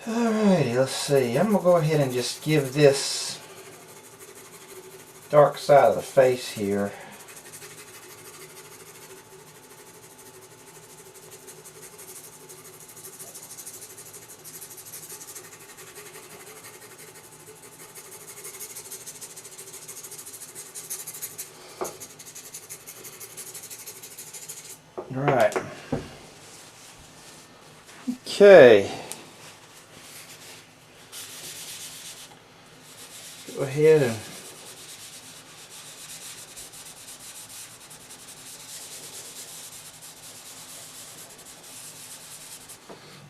Alrighty, let's see. I'm going to go ahead and just give this dark side of the face here Right. Okay. Go ahead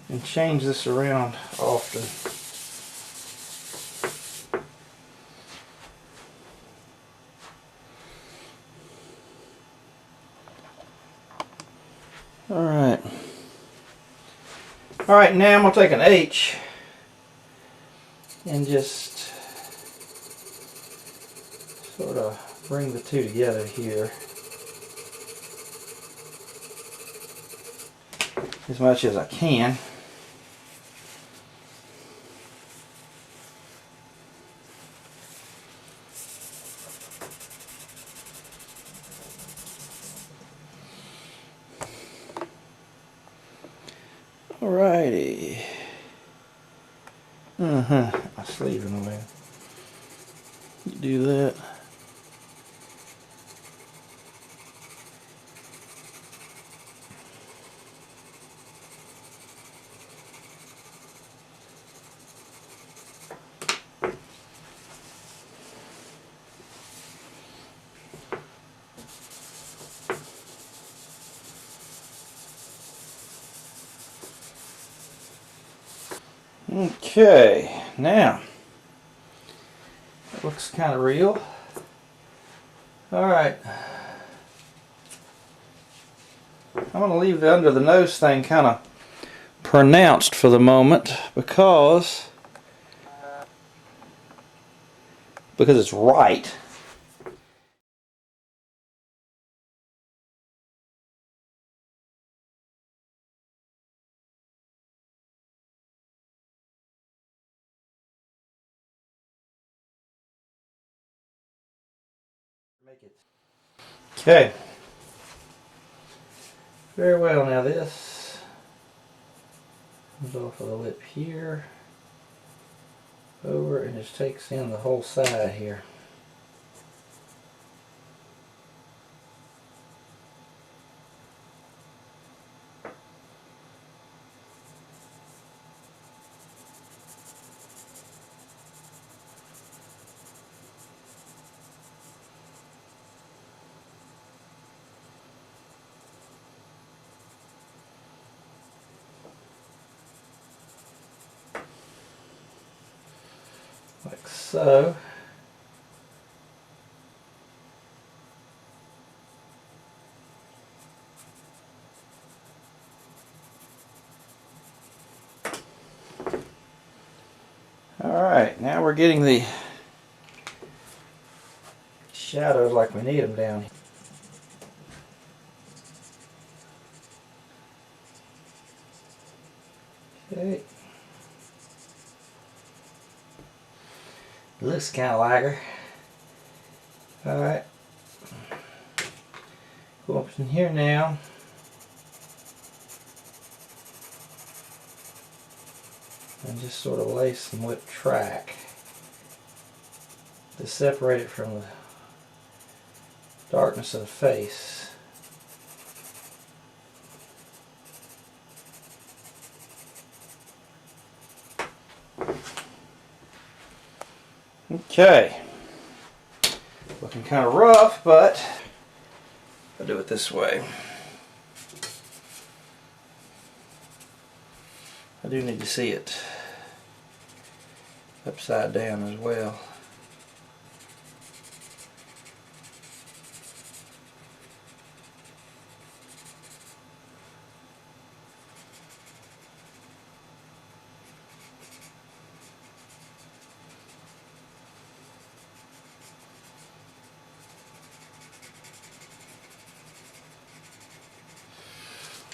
and change this around often. Alright, now I'm going to take an H and just sort of bring the two together here as much as I can. Alrighty. My sleeve in the way. You do that. Okay, now it looks kind of real. Alright, I'm going to leave the under the nose thing kind of pronounced for the moment because it's right. Okay. Very well, now this comes off of the lip here, over, and just takes in the whole side here. Like so. Alright, now we're getting the shadows like we need them down here. Okay. Looks kind of like her. Alright. Go up in here now. And just sort of lay some lip track to separate it from the darkness of the face. Okay. Looking kind of rough, but I'll do it this way. I do need to see it upside down as well.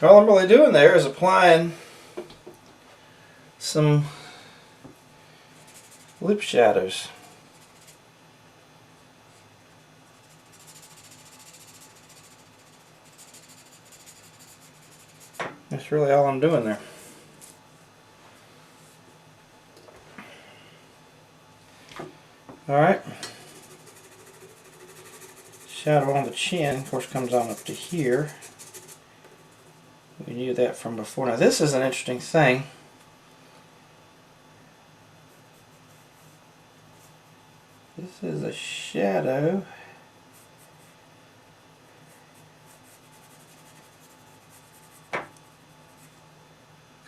All I'm really doing there is applying some lip shadows. That's really all I'm doing there. Alright. Shadow on the chin, of course, comes on up to here. We knew that from before. Now this is an interesting thing. This is a shadow.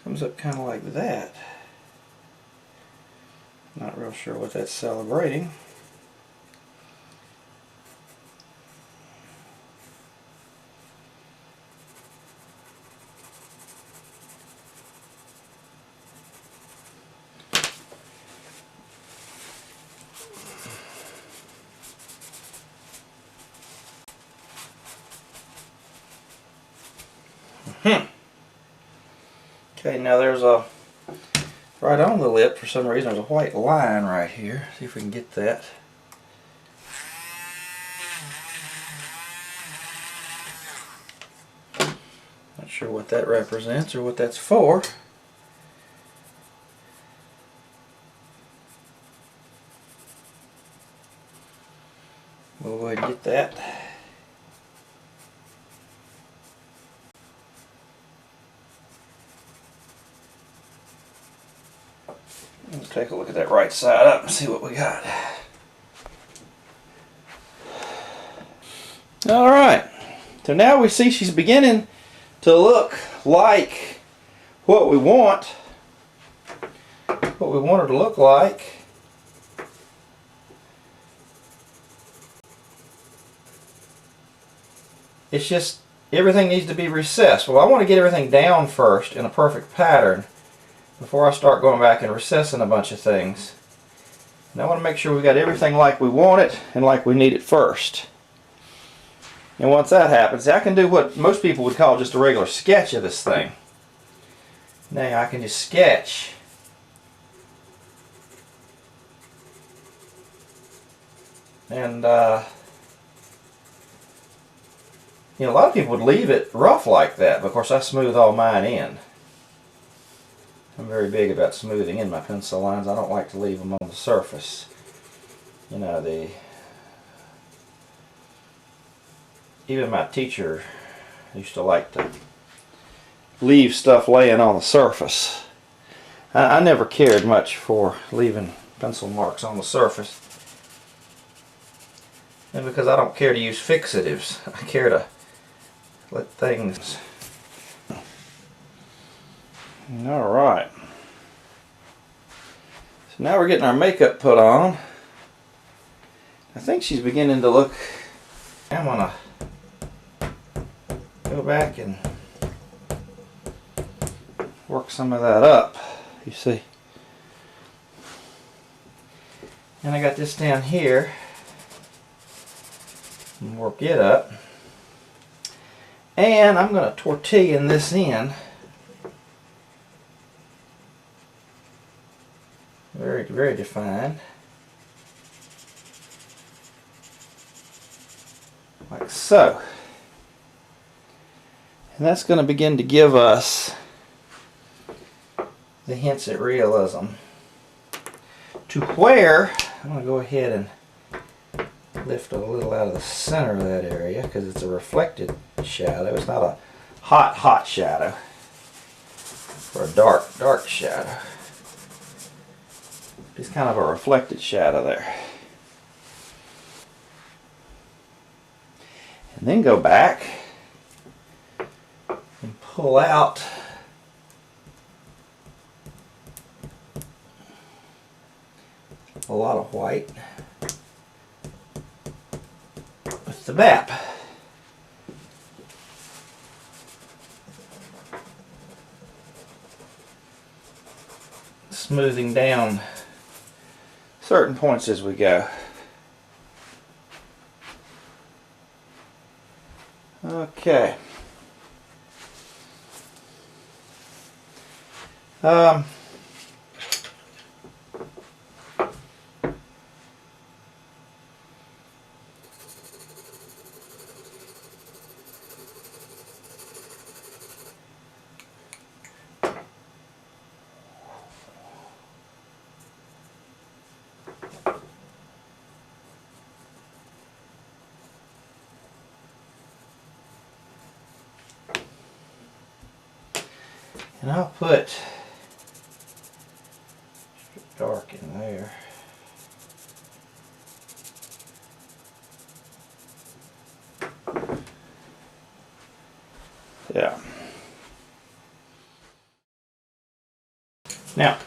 Comes up kind of like that. Not real sure what that's celebrating. Okay, now there's a, right on the lip for some reason, there's a white line right here. See if we can get that. Not sure what that represents or what that's for. We'll go ahead and get that. Let's take a look at that right side up and see what we got. Alright, so now we see she's beginning to look like what we want her to look like. It's just everything needs to be recessed. Well, I want to get everything down first in a perfect pattern before I start going back and recessing a bunch of things. And I want to make sure we got everything like we want it and like we need it first. And once that happens, I can do what most people would call just a regular sketch of this thing. Now I can just sketch. And you know, a lot of people would leave it rough like that, but of course I smooth all mine in. I'm very big about smoothing in my pencil lines. I don't like to leave them on the surface. You know, even my teacher used to like to leave stuff laying on the surface. I never cared much for leaving pencil marks on the surface. And because I don't care to use fixatives, I care to let things... Alright. So now we're getting our makeup put on. I think she's beginning to look... I'm going to go back and work some of that up, you see. And I got this down here. And work it up. And I'm going to tortilla this in. Very, very defined. Like so. And that's going to begin to give us the hints at realism. To where, I'm going to go ahead and lift a little out of the center of that area because it's a reflected shadow. It's not a hot, hot shadow. Or a dark, dark shadow. It's kind of a reflected shadow there. And then go back and pull out a lot of white with the map. Smoothing down certain points as we go. Okay. And I'll put dark in there. Yeah. Now,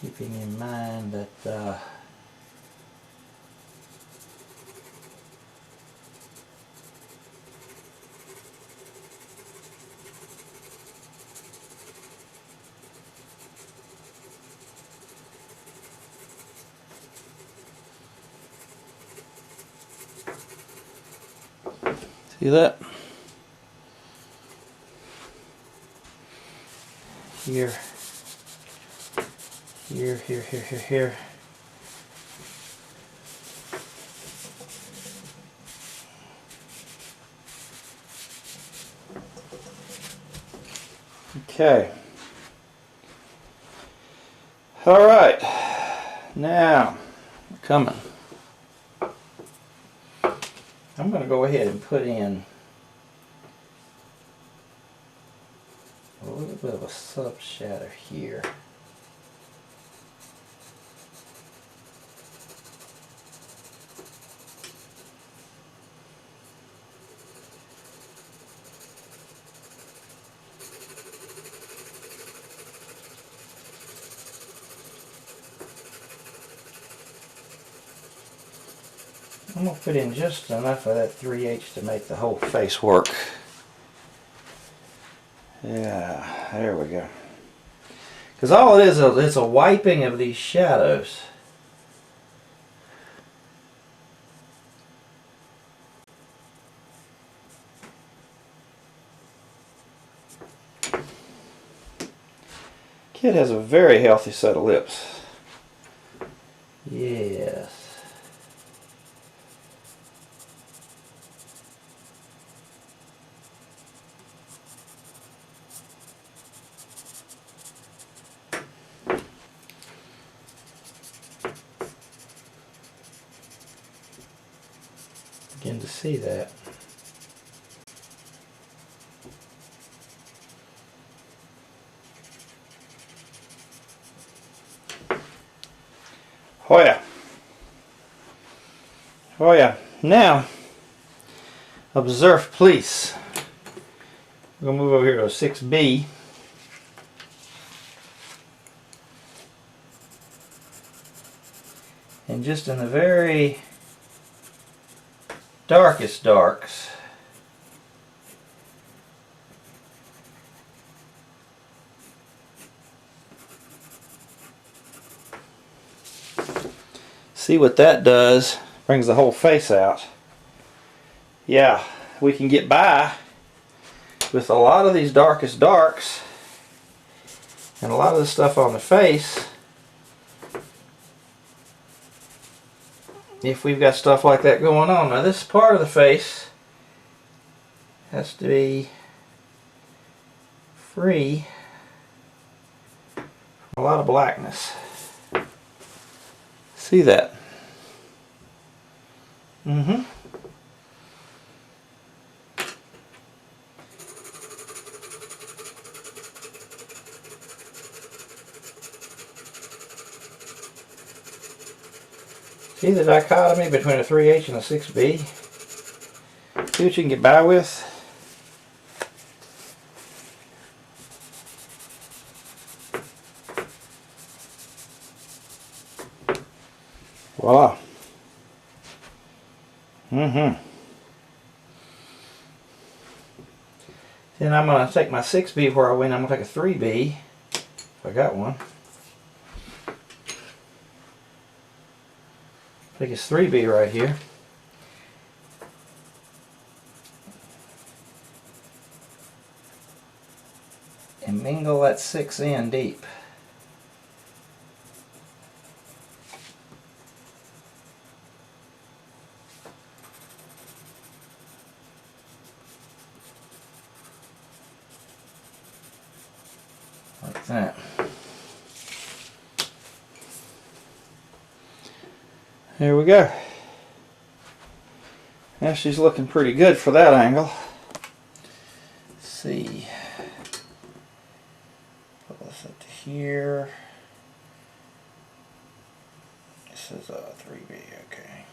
keeping in mind that see that? Here, here, here, here, here, here. Okay. All right. Now, we're coming. I'm going to go ahead and put in a little bit of a subshadow here. I'm going to put in just enough of that 3/8 to make the whole face work. Yeah, there we go. Because all it is a wiping of these shadows. Kid has a very healthy set of lips. Yes. Begin to see that. Oh yeah. Oh yeah. Now, observe please. We're going to move over here to a 6B. And just in the very darkest darks, see what that does? Brings the whole face out. Yeah, we can get by with a lot of these darkest darks and a lot of the stuff on the face if we've got stuff like that going on. Now this part of the face has to be free from a lot of blackness. See that? Mm-hmm. See the dichotomy between a 3/8 and a 6B? See what you can get by with? Voila. Mm-hmm. Then I'm going to take my 6B where I went. I'm going to take a 3B, if I got one. Take his 3B right here. And mingle that 6 in deep. Like that. There we go. Yeah, she's looking pretty good for that angle. Let's see. Put this up to here. This is 3B, okay.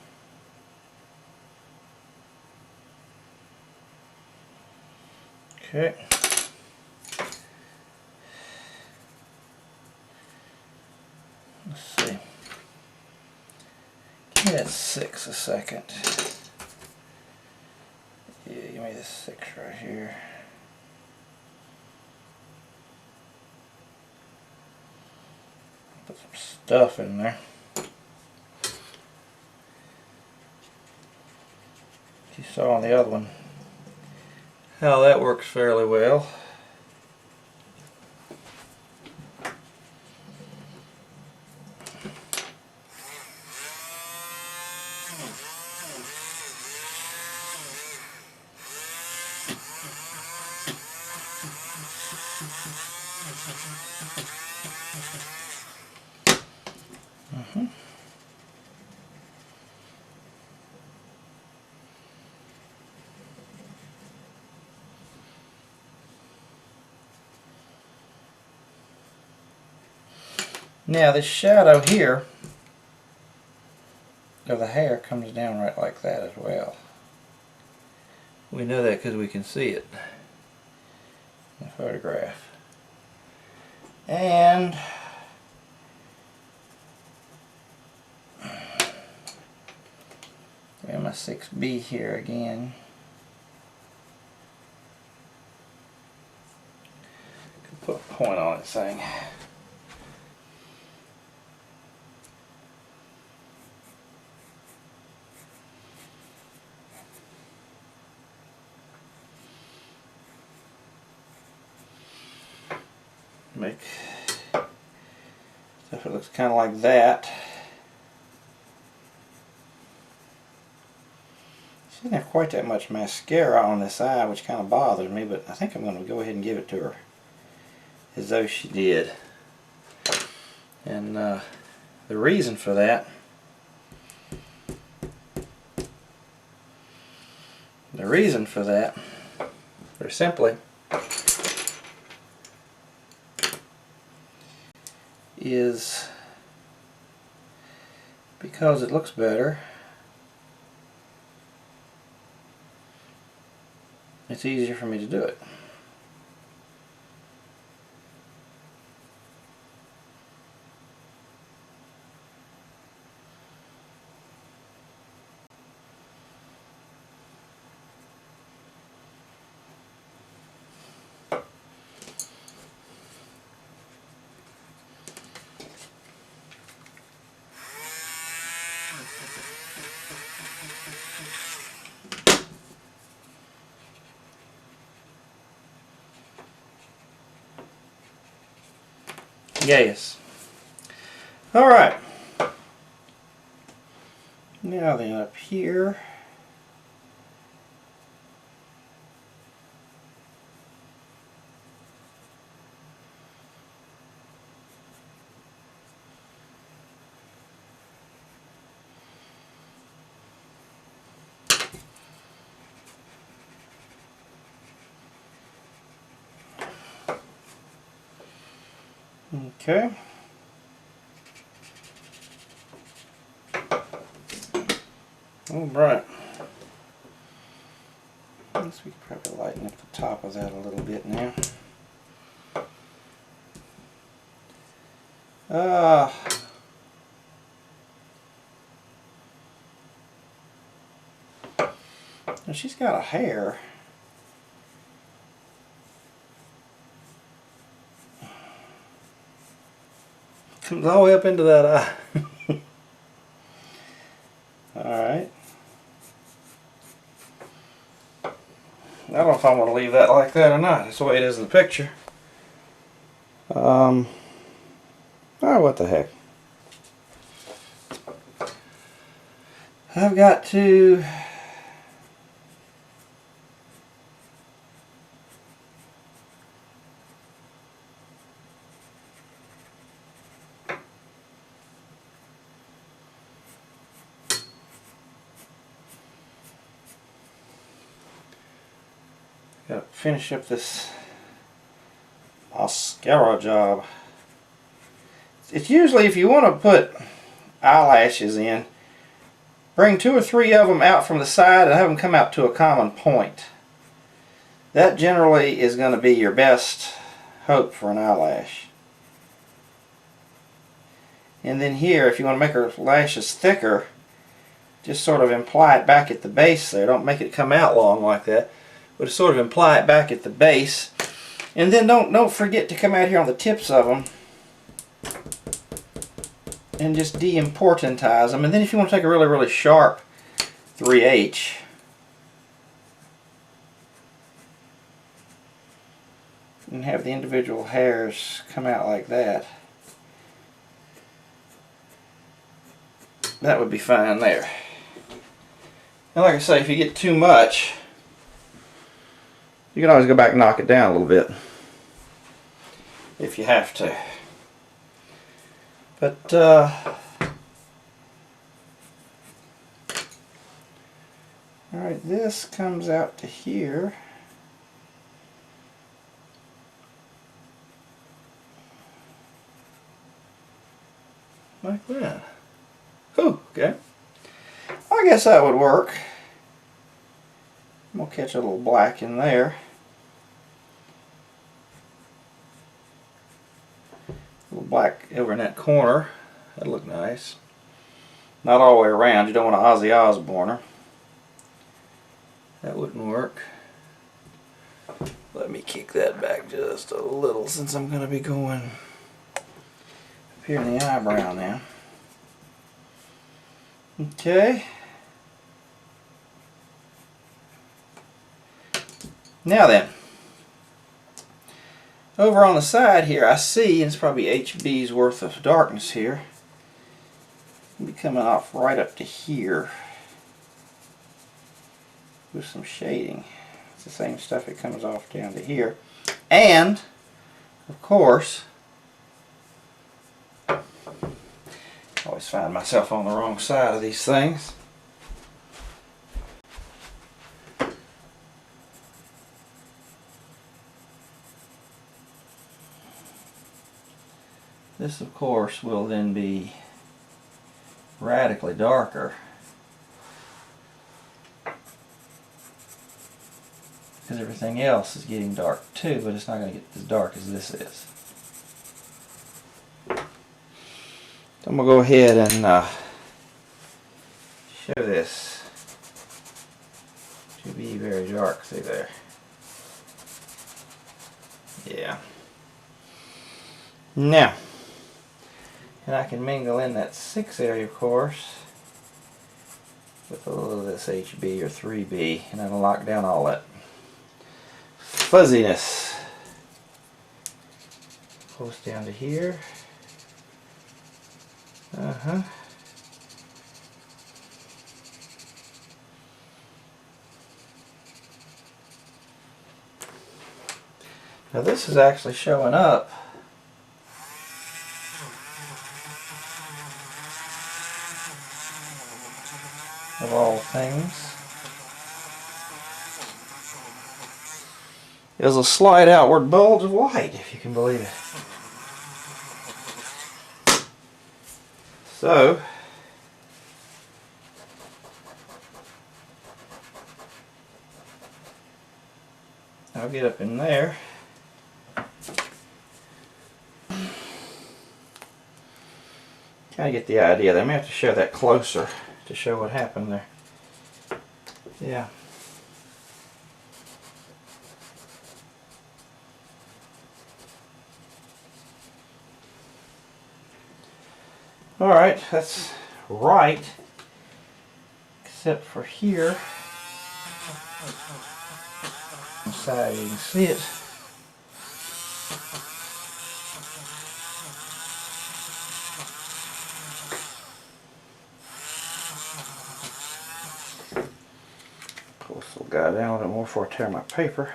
Okay. Let's see. Give me that 6 a second. Yeah, give me the 6 right here. Put some stuff in there. You saw on the other one how that works fairly well. Now this shadow here of the hair comes down right like that as well. We know that because we can see it in the photograph. And we have my 6B here again. Could put a point on it saying make stuff that looks kind of like that. She doesn't have quite that much mascara on this eye, which kind of bothers me, but I think I'm going to go ahead and give it to her as though she did. And the reason for that, very simply, is because it looks better. It's easier for me to do it. Yes. Alright. Now then, up here. Okay. All right. I guess we could probably lighten up the top of that a little bit now. Now she's got a hair. Comes all the way up into that eye. Alright. I don't know if I want to leave that like that or not. That's the way it is in the picture. Oh, what the heck. I've got to Gotta finish up this mascara job. It's usually, if you want to put eyelashes in, bring 2 or 3 of them out from the side and have them come out to a common point. That generally is going to be your best hope for an eyelash. And then here, if you want to make her lashes thicker, just sort of imply it back at the base there. Don't make it come out long like that, but sort of imply it back at the base. And then don't forget to come out here on the tips of them and just de-importantize them. And then if you want to take a really, really sharp 3H, and have the individual hairs come out like that, that would be fine there. And like I say, if you get too much, you can always go back and knock it down a little bit if you have to. But alright, this comes out to here. Like that. Ooh, okay. I guess that would work. I'm going to catch a little black in there. A little black over in that corner. That'd look nice. Not all the way around. You don't want to Ozzy Osbourne her. That wouldn't work. Let me kick that back just a little since I'm going to be going up here in the eyebrow now. Okay. Now then, over on the side here I see, and it's probably HB's worth of darkness here, it'll be coming off right up to here with some shading. It's the same stuff that comes off down to here. And, of course, I always find myself on the wrong side of these things. This, of course, will then be radically darker because everything else is getting dark too, but it's not going to get as dark as this is. So I'm going to go ahead and show this to be very dark. See there? Yeah. Now, and I can mingle in that 6 area, of course, with a little of this HB or 3B, and that'll lock down all that fuzziness. Close down to here. Now this is actually showing up of all things is a slight outward bulge of light, if you can believe it. So I'll get up in there. Kind of get the idea there. I may have to show that closer to show what happened there. Yeah. Alright, that's right. Except for here. On the side you can see it. Pull this little guy down a little more before I tear my paper.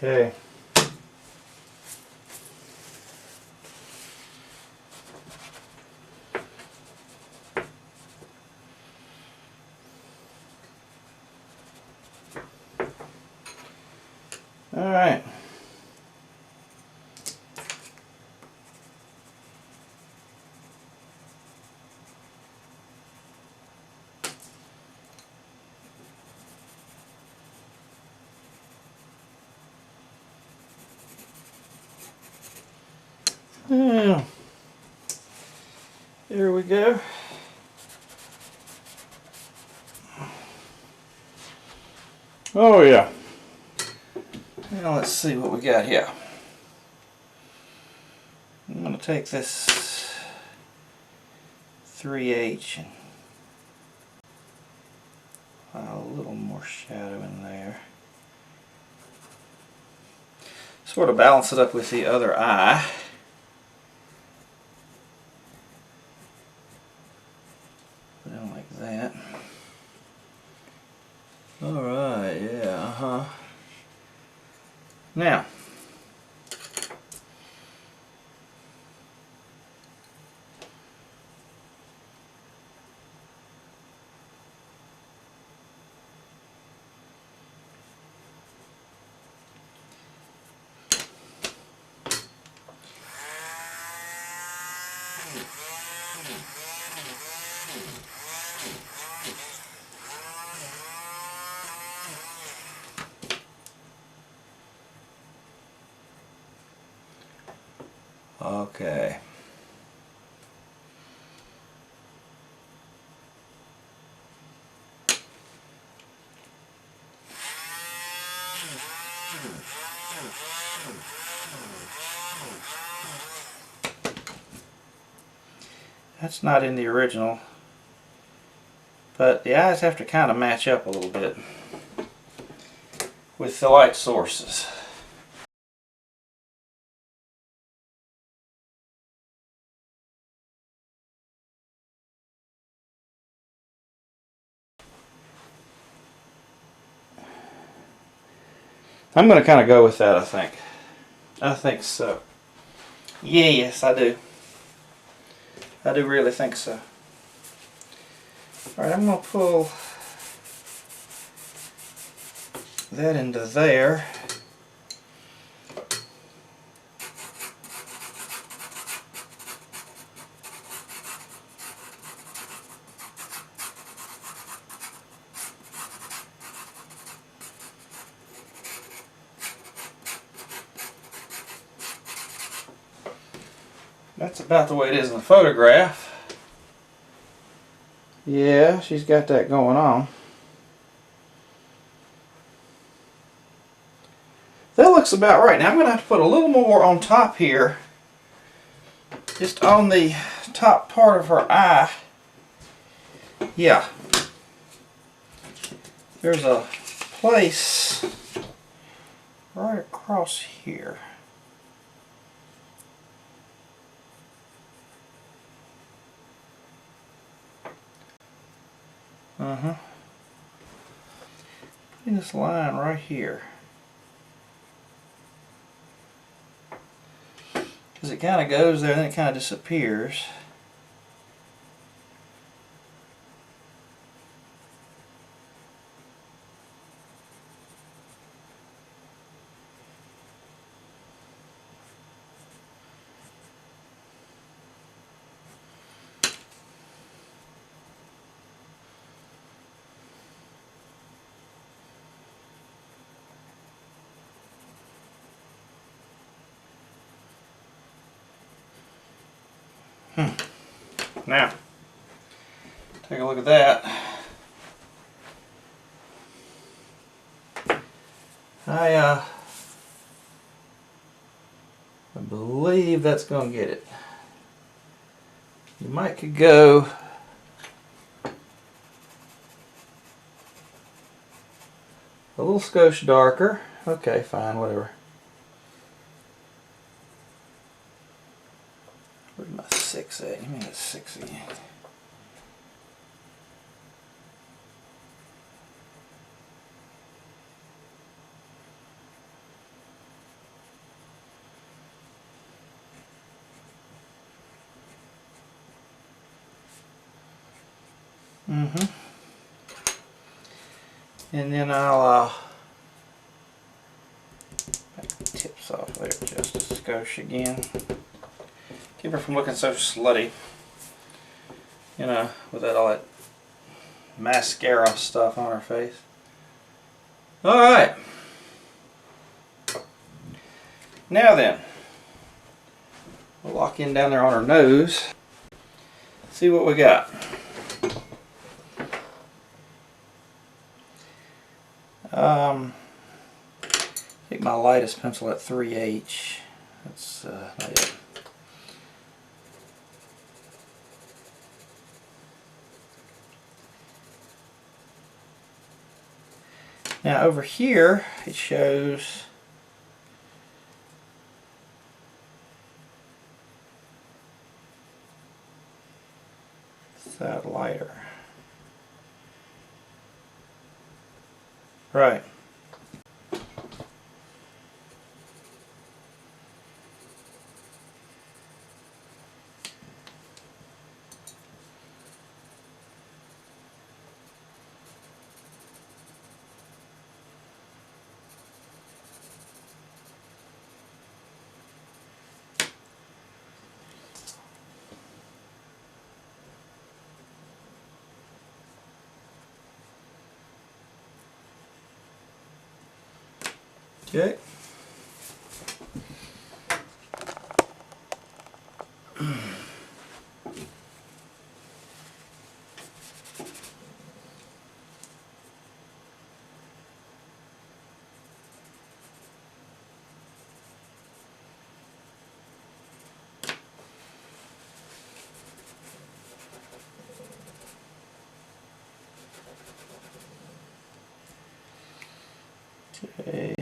Okay. Alright. Yeah. There we go. Oh yeah. Now let's see what we got here. I'm going to take this 3H and file a little more shadow in there. Sort of balance it up with the other eye. Put it in like that. Alright, yeah, Now, okay. That's not in the original, but the eyes have to kind of match up a little bit with the light sources. I'm going to kind of go with that, I think. I think so. Yeah, yes, I do. I do really think so. Alright, I'm going to pull that into there. That's about the way it is in the photograph. Yeah, she's got that going on. That looks about right. Now I'm going to have to put a little more on top here. Just on the top part of her eye. Yeah. There's a place right across here. Putting this line right here. Because it kind of goes there and then it kind of disappears. Now, take a look at that. I believe that's going to get it. You might could go a little skosh darker. Okay, fine, whatever. Where's my 6 at? Give me that 6 again. And then I'll skosh again. Keep her from looking so slutty. You know, with all that mascara stuff on her face. Alright. Now then, we'll lock in down there on her nose. See what we got. Take my lightest pencil at 3H. That's not yet. Now over here it shows that lighter. Right. Okay. Okay.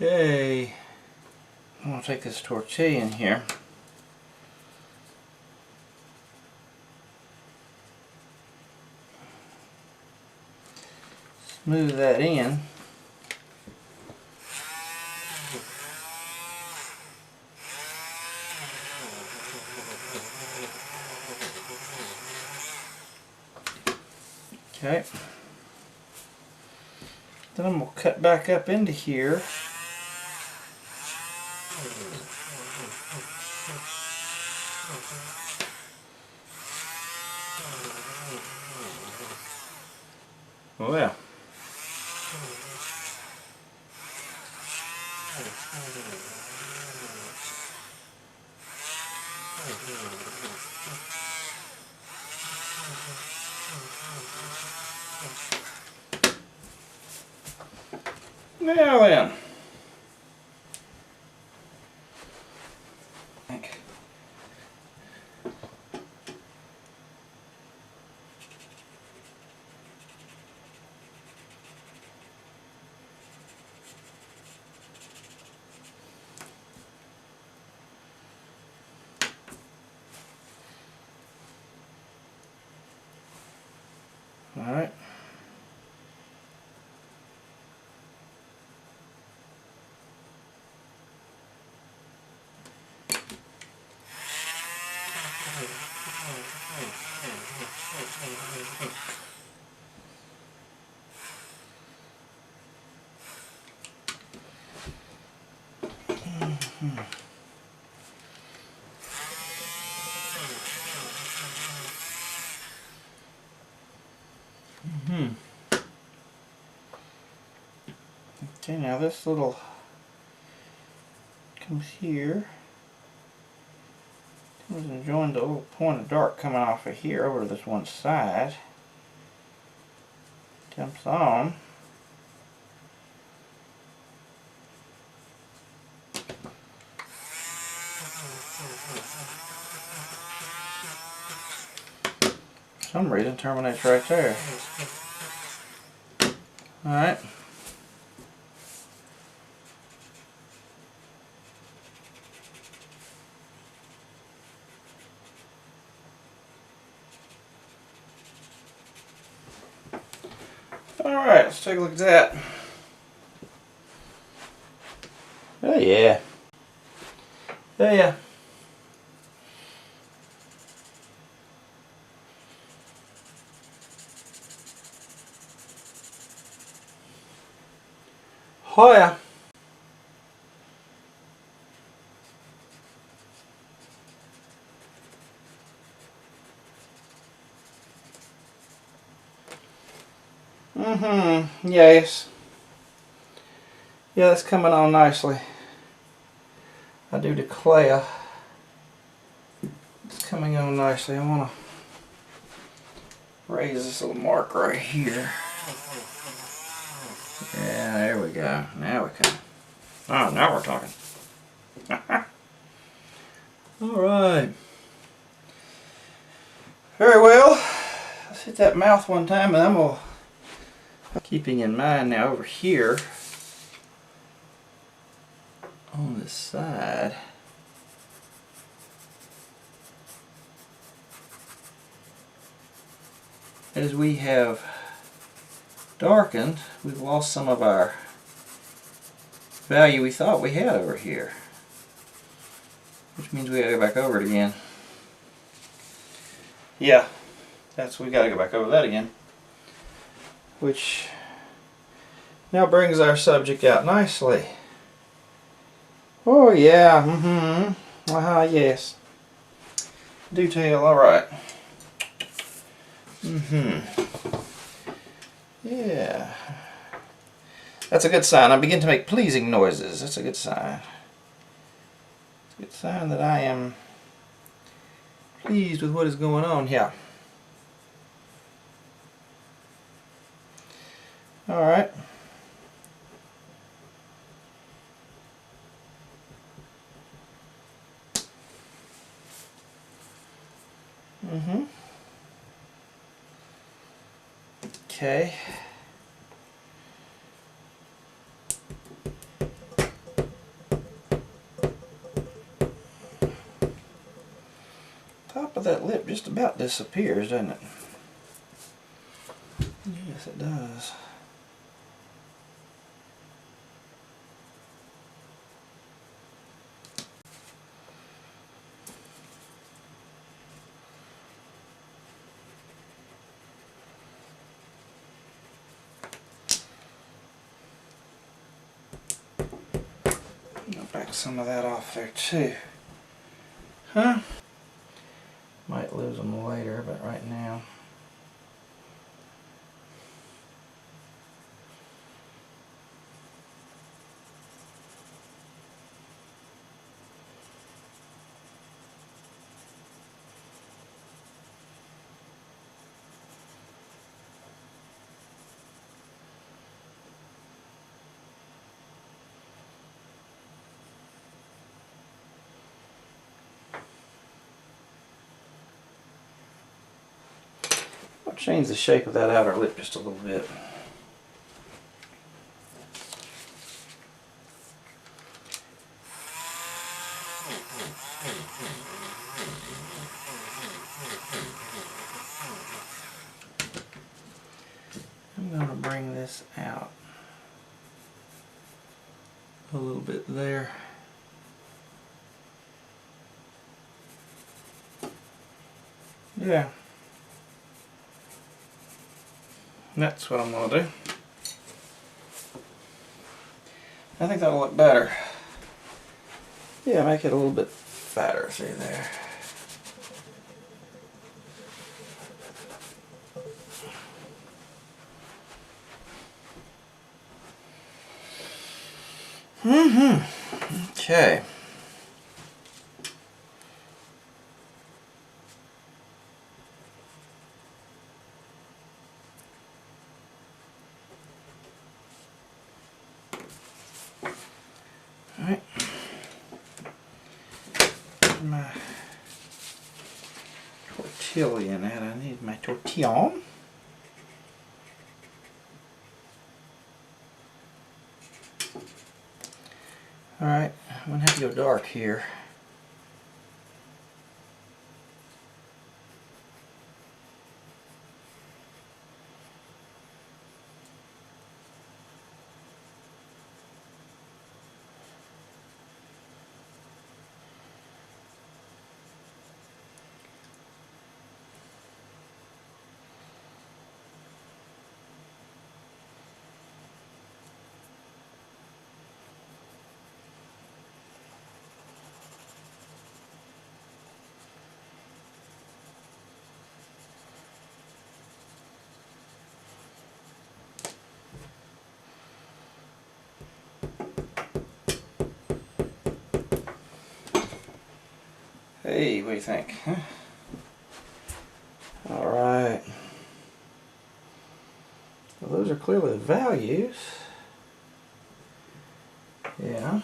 Okay. I'm going to take this tortilla in here. Smooth that in. Okay. Then I'm going to cut back up into here. Oh yeah. Now then. All right. Okay, now this little comes here. Comes and joins the little point of dark coming off of here over to this one side. Jumps on. For some reason terminates right there. Alright. Alright, let's take a look at that. Oh yeah. Oh yeah. Oh yeah. Yes. Yeah, that's coming on nicely. I do declare. It's coming on nicely. I want to raise this little mark right here. Yeah, there we go. Now we can. Oh, now we're talking. Alright. Very well. Let's hit that mouth one time, and I'm going to, keeping in mind now over here on this side, as we have darkened, we've lost some of our value we thought we had over here, which means we gotta go back over it again. Yeah, we gotta go back over that again, which now brings our subject out nicely. Oh yeah, yes. Detail, alright. Yeah. That's a good sign. I begin to make pleasing noises. That's a good sign. It's a good sign that I am pleased with what is going on here. Alright. Okay. Top of that lip just about disappears, doesn't it? Yes, it does. I'll back some of that off there too. Huh? Might lose them later, but right now. I'll change the shape of that outer lip just a little bit. I'm going to bring this out a little bit there. Yeah. That's what I'm going to do. I think that'll look better. Yeah, make it a little bit fatter, see there. Okay. Alright. My tortilla in that. I need my tortilla. Alright, I'm going to have to go dark here. Hey, what do you think? Huh? Alright. Well, those are clearly the values. Yeah.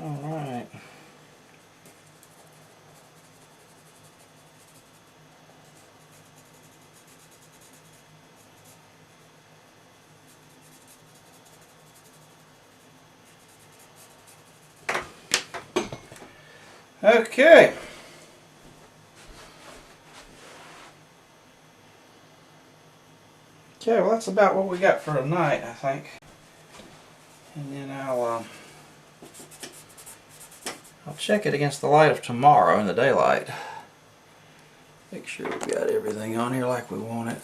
Alright. Okay. Okay, well that's about what we got for tonight, I think. And then I'll check it against the light of tomorrow in the daylight. Make sure we've got everything on here like we want it.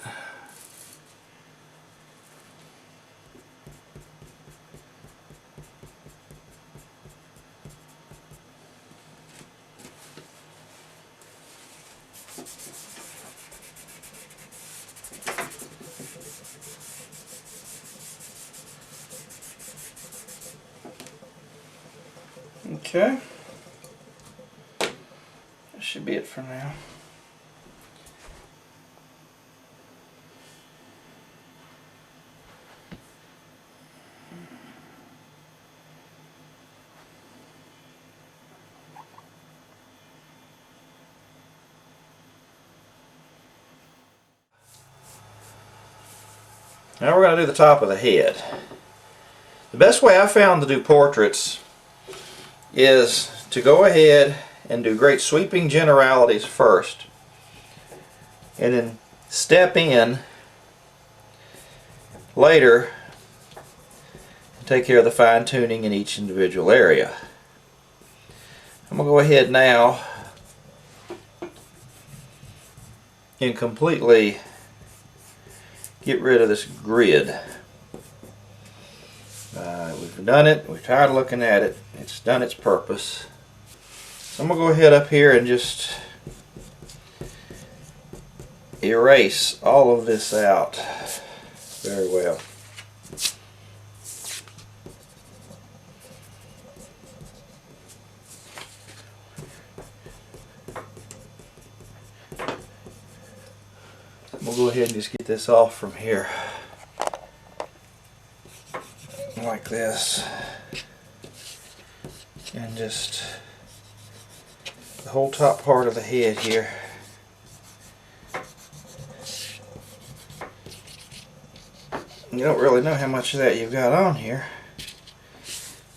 Okay. That should be it for now. Now we're going to do the top of the head. The best way I found to do portraits is to go ahead and do great sweeping generalities first, and then step in later and take care of the fine-tuning in each individual area. I'm going to go ahead now and completely get rid of this grid. We've done it, we're tired of looking at it, it's done its purpose. So I'm going to go ahead up here and just erase all of this out very well. We'll go ahead and just get this off from here like this, and just the whole top part of the head here. You don't really know how much of that you've got on here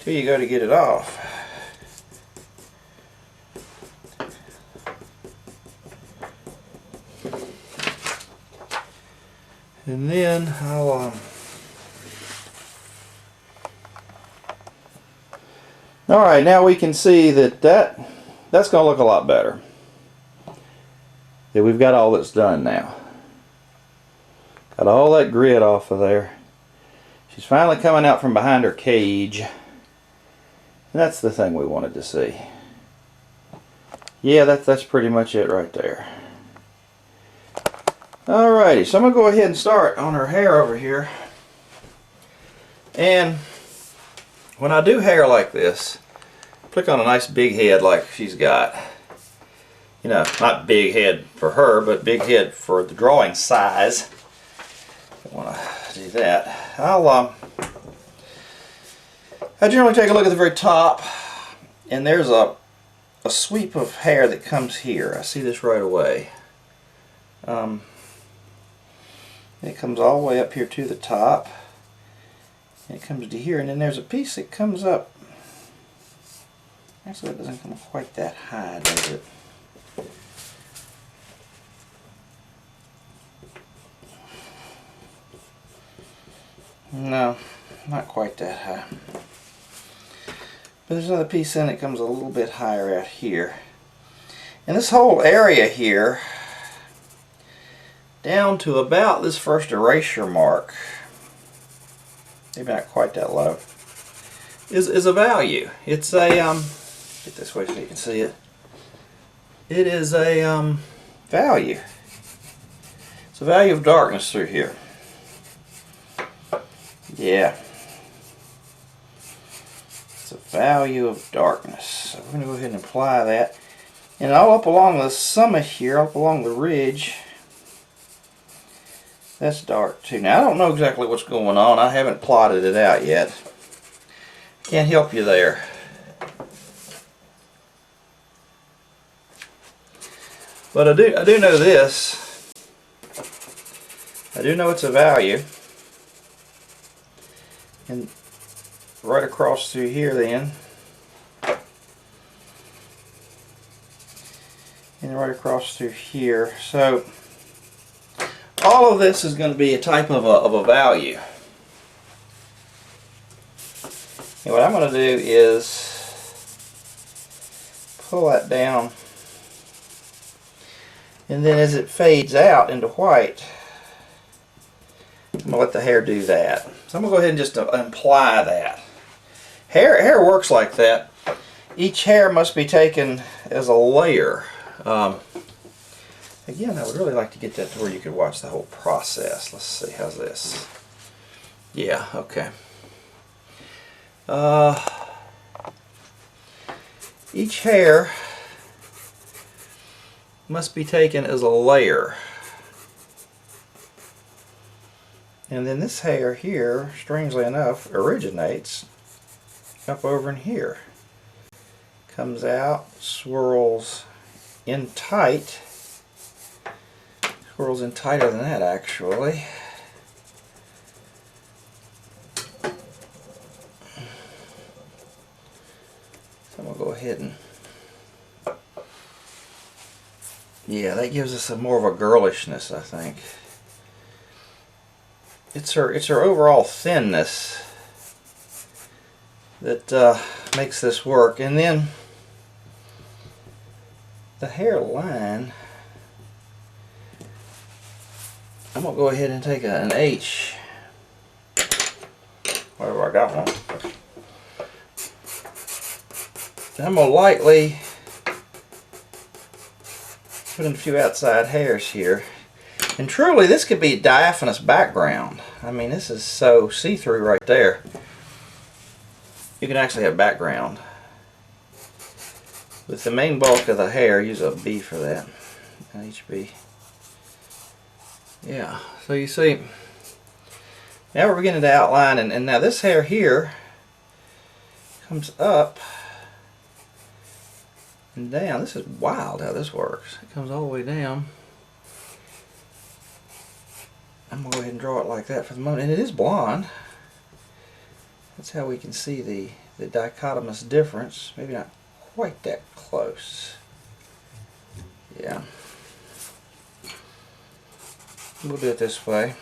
till you go to get it off. And then I'll alright, now we can see that that's going to look a lot better. That we've got all that's done now. Got all that grid off of there. She's finally coming out from behind her cage. And that's the thing we wanted to see. Yeah, that's pretty much it right there. Alrighty, so I'm going to go ahead and start on her hair over here. And when I do hair like this, click on a nice big head like she's got. You know, not big head for her, but big head for the drawing size. I want to do that. I generally take a look at the very top, and there's a sweep of hair that comes here. I see this right away. It comes all the way up here to the top, and it comes to here, and then there's a piece that comes up. Actually, it doesn't come quite that high, does it? No, not quite that high. But there's another piece in it comes a little bit higher out here. And this whole area here, down to about this first erasure mark, maybe not quite that low, is a value. It's a, get this way so you can see it. It is a value. It's a value of darkness through here. Yeah. It's a value of darkness. So we're going to go ahead and apply that. And all up along the summit here, up along the ridge, that's dark too. Now I don't know exactly what's going on. I haven't plotted it out yet. Can't help you there. But I do know this. I do know it's a value. And right across through here then, and right across through here. So all of this is going to be a type of a value. And what I'm going to do is pull that down, and then as it fades out into white, I'm going to let the hair do that. So I'm going to go ahead and just imply that. Hair works like that. Each hair must be taken as a layer. Again, I would really like to get that to where you could watch the whole process. Let's see, how's this? Yeah, okay. Each hair must be taken as a layer. And then this hair here, strangely enough, originates up over in here. Comes out, swirls in tight. Swirls in tighter than that, actually. So I'm going to go ahead and... yeah, that gives us more of a girlishness, I think. It's her overall thinness that makes this work. And then the hairline, I'm going to go ahead and take an H, wherever I got one. And I'm going to lightly put in a few outside hairs here. And truly, this could be a diaphanous background. I mean, this is so see-through right there. You can actually have background. With the main bulk of the hair, use a B for that. An HB. Yeah, so you see, now we're beginning to outline, and now this hair here comes up and down. This is wild how this works. It comes all the way down. I'm going to go ahead and draw it like that for the moment. And it is blonde. That's how we can see the dichotomous difference. Maybe not quite that close. Yeah. We'll do it this way.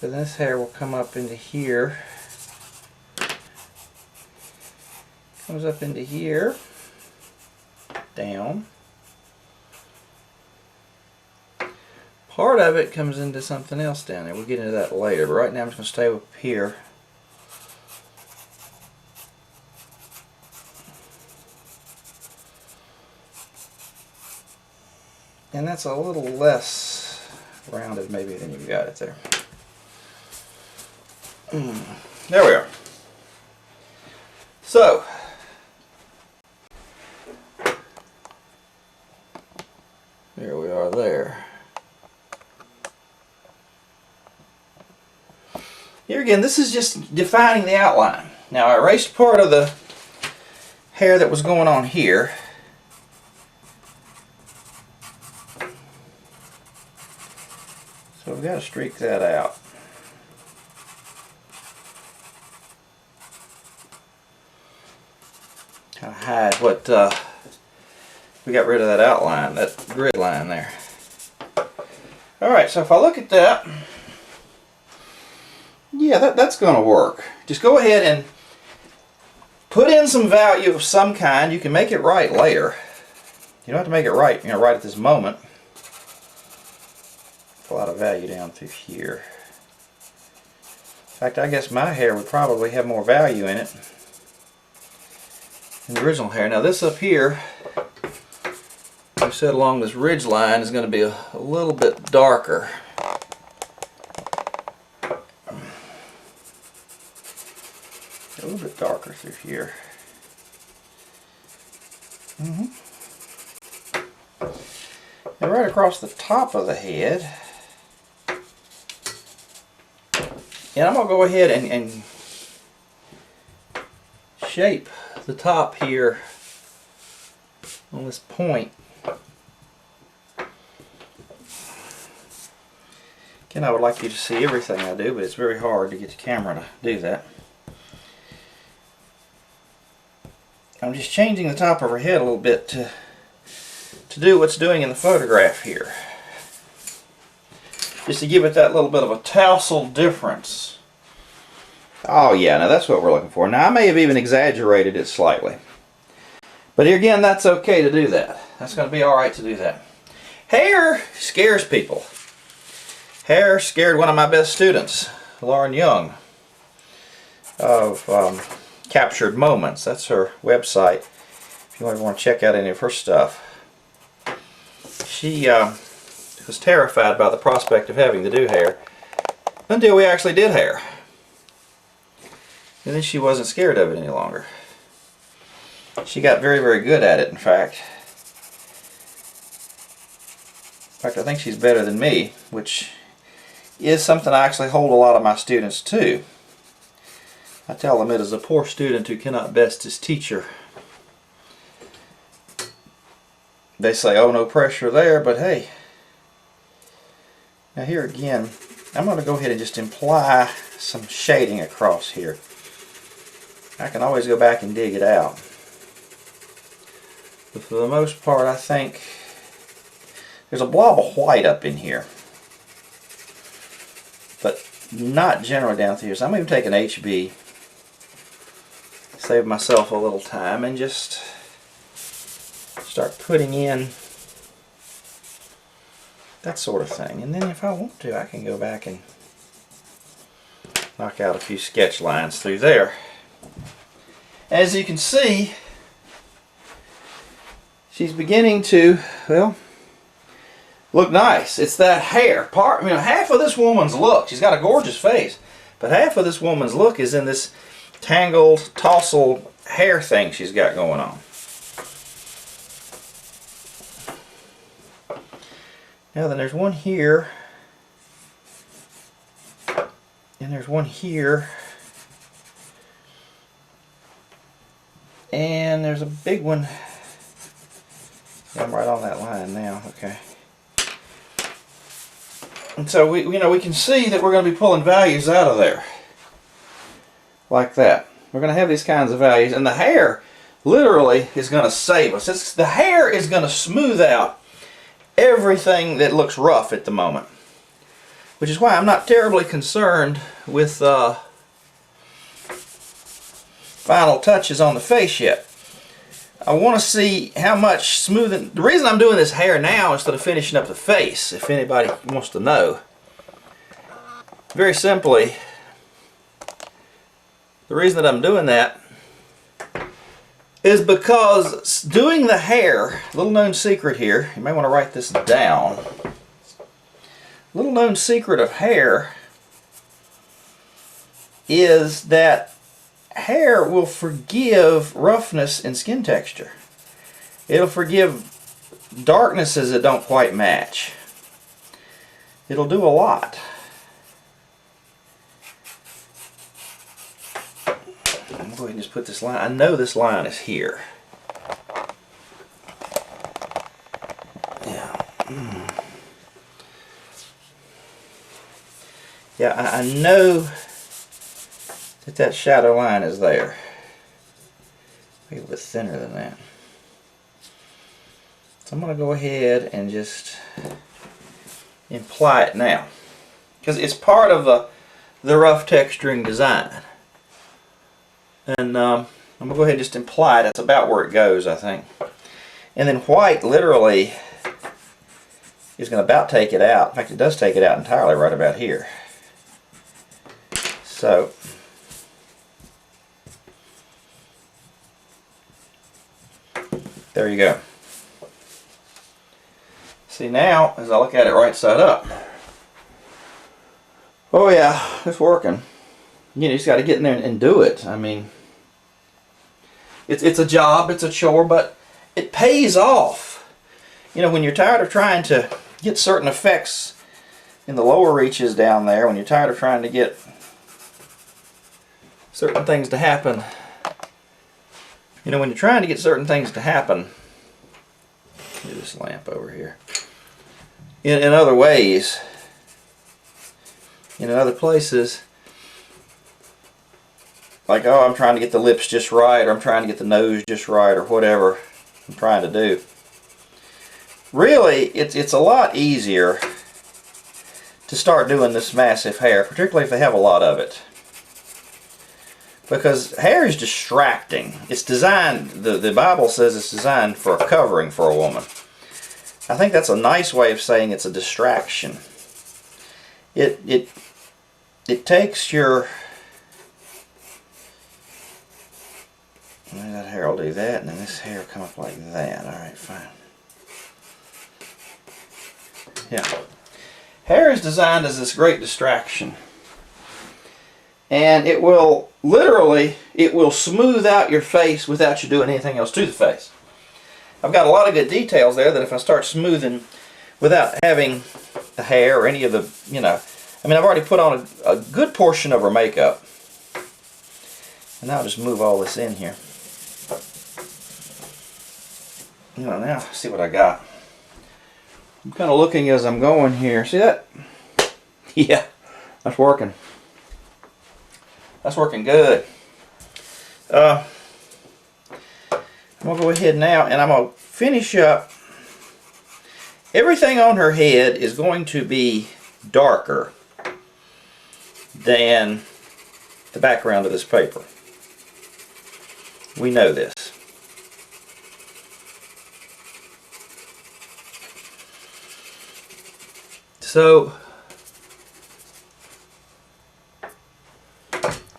So this hair will come up into here. Comes up into here. Down. Part of it comes into something else down there. We'll get into that later, but right now I'm just going to stay up here. And that's a little less rounded maybe than you've got it there. There we are. So, There we are there. Here again, this is just defining the outline. Now I erased part of the hair that was going on here. So we've got to streak that out. Kind of hide what we got rid of that outline, that grid line there. Alright, so if I look at that, yeah, that's going to work. Just go ahead and put in some value of some kind. You can make it right later. You don't have to make it right, right at this moment. A lot of value down through here. In fact, I guess my hair would probably have more value in it than the original hair. Now this up here, we said along this ridge line, is going to be a little bit darker. A little bit darker through here. And right across the top of the head. And I'm going to go ahead and shape the top here on this point. Again, I would like you to see everything I do, but it's very hard to get the camera to do that. I'm just changing the top of her head a little bit to do what's doing in the photograph here. Just to give it that little bit of a tassel difference. Oh yeah, now that's what we're looking for. Now I may have even exaggerated it slightly. But here again, that's okay to do that. That's going to be alright to do that. Hair scares people. Hair scared one of my best students, Lauren Young, of Captured Moments. That's her website if you want to check out any of her stuff. She was terrified by the prospect of having to do hair until we actually did hair. And then she wasn't scared of it any longer. She got very, very good at it, in fact. In fact, I think she's better than me, which is something I actually hold a lot of my students to. I tell them it is a poor student who cannot best his teacher. They say, oh, no pressure there, but hey. Now here again, I'm going to go ahead and just imply some shading across here. I can always go back and dig it out. But for the most part, I think there's a blob of white up in here. But not generally down through here. So I'm going to take an HB, save myself a little time, and just start putting in that sort of thing. And then if I want to, I can go back and knock out a few sketch lines through there. As you can see, she's beginning to, well, look nice. It's that hair part. Half of this woman's look, she's got a gorgeous face, but half of this woman's look is in this tangled, tousled hair thing she's got going on. Now then, there's one here, and there's one here, and there's a big one. I'm right on that line now. Okay. And so we can see that we're going to be pulling values out of there, like that. We're going to have these kinds of values, and the hair literally is going to save us. The hair is going to smooth out everything that looks rough at the moment, which is why I'm not terribly concerned with final touches on the face yet. I want to see how much smoothing. The reason I'm doing this hair now instead of finishing up the face, if anybody wants to know, very simply, the reason that I'm doing that is because doing the hair, little known secret here, you may want to write this down. Little known secret of hair is that hair will forgive roughness in skin texture. It'll forgive darknesses that don't quite match. It'll do a lot. I'm going to go ahead and just put this line. I know this line is here. Yeah. Yeah, I know that shadow line is there. Maybe a little bit thinner than that. So I'm going to go ahead and just imply it now, because it's part of the rough texturing design. And I'm going to go ahead and just imply it. That's about where it goes, I think. And then white literally is going to about take it out. In fact, it does take it out entirely right about here. So there you go. See, now as I look at it right side up, oh yeah, it's working. You just got to get in there and do it. I mean, it's a job, it's a chore, but it pays off. You know, when you're tired of trying to get certain effects in the lower reaches down there, when you're tired of trying to get certain things to happen, you know, when you're trying to get certain things to happen, do this lamp over here, in other ways, in other places, like, oh, I'm trying to get the lips just right, or I'm trying to get the nose just right, or whatever I'm trying to do. Really, it's a lot easier to start doing this massive hair, particularly if they have a lot of it. Because hair is distracting. It's designed, the Bible says it's designed for a covering for a woman. I think that's a nice way of saying it's a distraction. It takes your, that hair will do that, and then this hair will come up like that. Alright, fine. Yeah. Hair is designed as this great distraction. And it will, literally, it will smooth out your face without you doing anything else to the face. I've got a lot of good details there that if I start smoothing without having the hair or any of the, you know, I mean, I've already put on a good portion of her makeup. And now I'll just move all this in here. You know, now, see what I got. I'm kind of looking as I'm going here. See that? Yeah, that's working. That's working good. I'm going to go ahead now and I'm going to finish up. Everything on her head is going to be darker than the background of this paper. We know this. So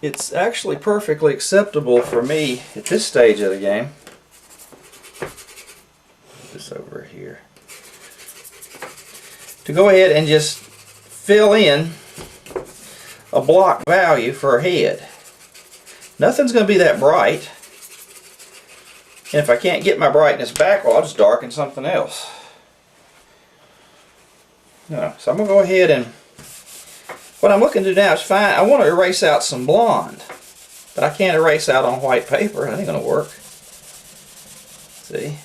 it's actually perfectly acceptable for me at this stage of the game. Put this over here. To go ahead and just fill in a block value for her head. Nothing's going to be that bright. And if I can't get my brightness back, well, I'll just darken something else. So I'm going to go ahead and what I'm looking to do now is find, I want to erase out some blonde. But I can't erase out on white paper. That ain't going to work. See?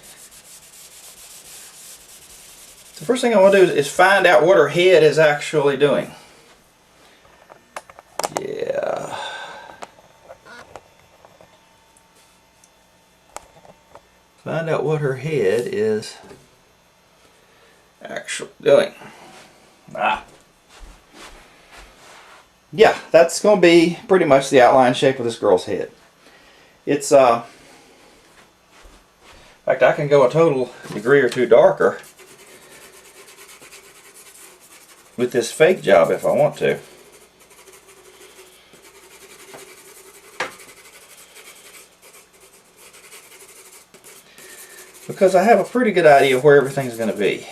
The first thing I want to do is find out what her head is actually doing. Yeah. Find out what her head is actually doing. Yeah, that's going to be pretty much the outline shape of this girl's head. It's, in fact, I can go a total degree or two darker with this fake job if I want to. Because I have a pretty good idea of where everything's going to be.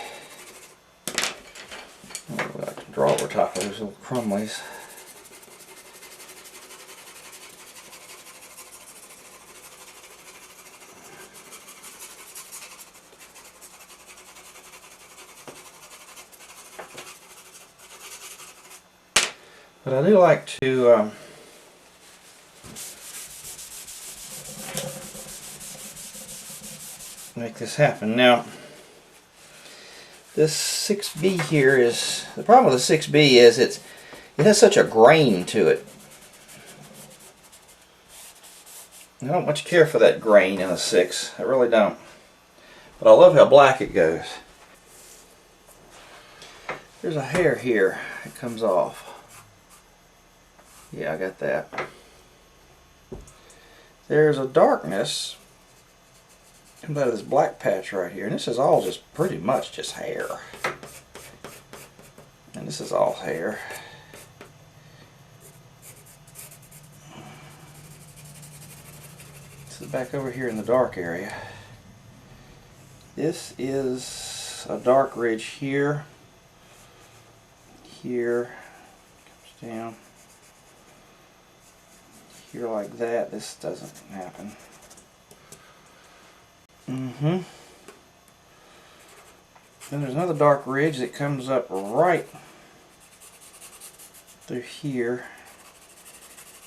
I can draw over top of those little crumblies. But I do like to make this happen. Now, this 6B here is, the problem with the 6B is it has such a grain to it. I don't much care for that grain in a 6. I really don't. But I love how black it goes. There's a hair here. It comes off. Yeah, I got that. There's a darkness. Comes out of this black patch right here. And this is all just pretty much just hair. And this is all hair. This is back over here in the dark area. This is a dark ridge here. Here. Comes down. Here like that. This doesn't happen. Then there's another dark ridge that comes up right through here.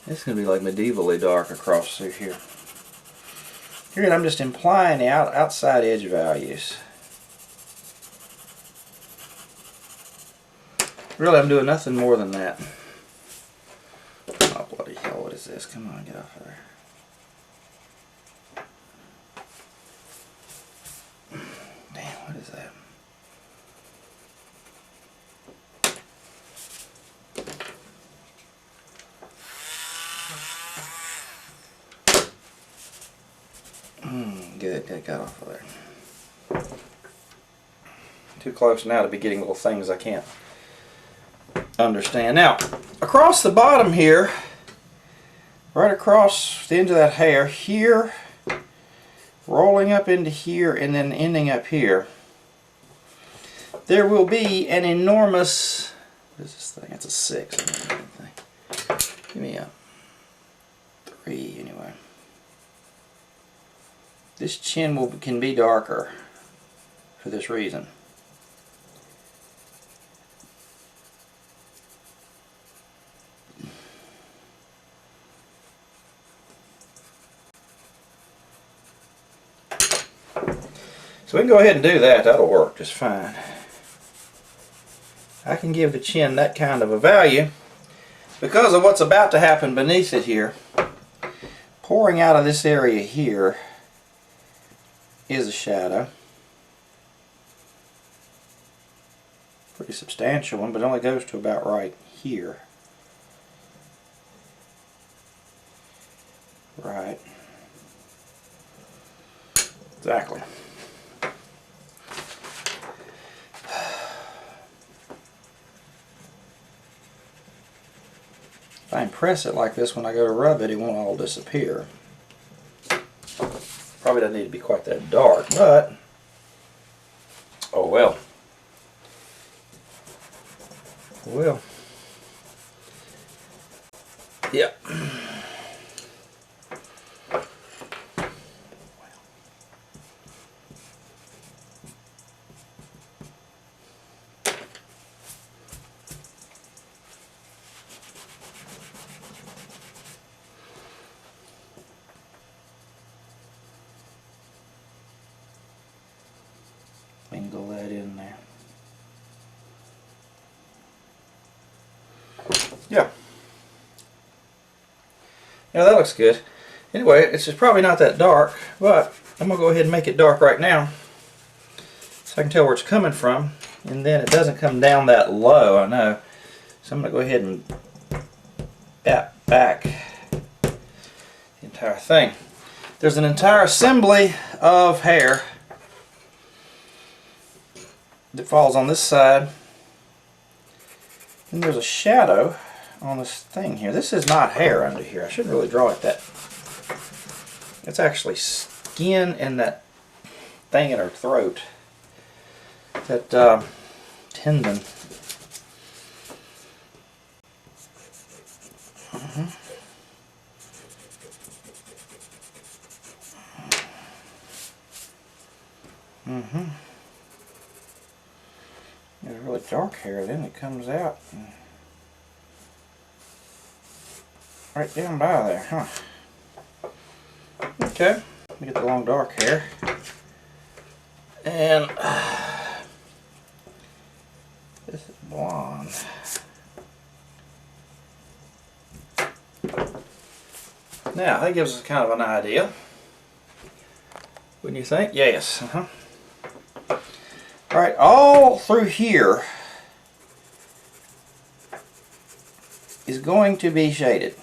It's going to be like medievally dark across through here. Here I'm just implying the outside edge values. Really, I'm doing nothing more than that. Oh, bloody hell, what is this? Come on, get off of there. Damn, what is that? Good, that got off of there. Too close now to be getting little things I can't understand. Now, across the bottom here, right across the end of that hair, here, rolling up into here, and then ending up here, there will be an enormous, what is this thing? It's a 6. Give me a 3 anyway. This chin can be darker for this reason. So we can go ahead and do that. That'll work just fine. I can give the chin that kind of a value because of what's about to happen beneath it here. Pouring out of this area here is a shadow. Pretty substantial one, but it only goes to about right here. Right. Exactly. If I impress it like this when I go to rub it, it won't all disappear. Probably doesn't need to be quite that dark, but oh well. Well. Yep. Mingle that in there. Yeah. Yeah, that looks good. Anyway, it's just probably not that dark, but I'm going to go ahead and make it dark right now so I can tell where it's coming from, and then it doesn't come down that low, I know. So I'm going to go ahead and bat back the entire thing. There's an entire assembly of hair that falls on this side. And there's a shadow on this thing here. This is not hair under here. I shouldn't really draw it that. It's actually skin and that thing in her throat. That tendon. There's really dark hair, then it comes out. right down by there, huh? Okay, let me get the long dark hair. And this is blonde. Now, that gives us kind of an idea. Wouldn't you think? Yes. Alright, all through here is going to be shaded,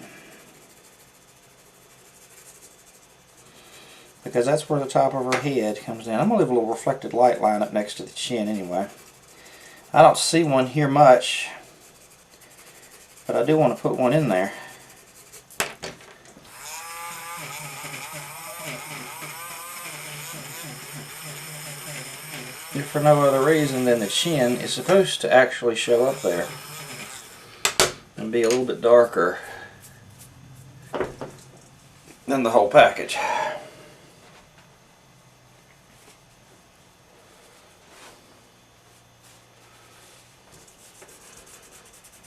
because that's where the top of her head comes in. I'm going to leave a little reflected light line up next to the chin anyway. I don't see one here much, but I do want to put one in there. If for no other reason than the chin is supposed to actually show up there and be a little bit darker than the whole package.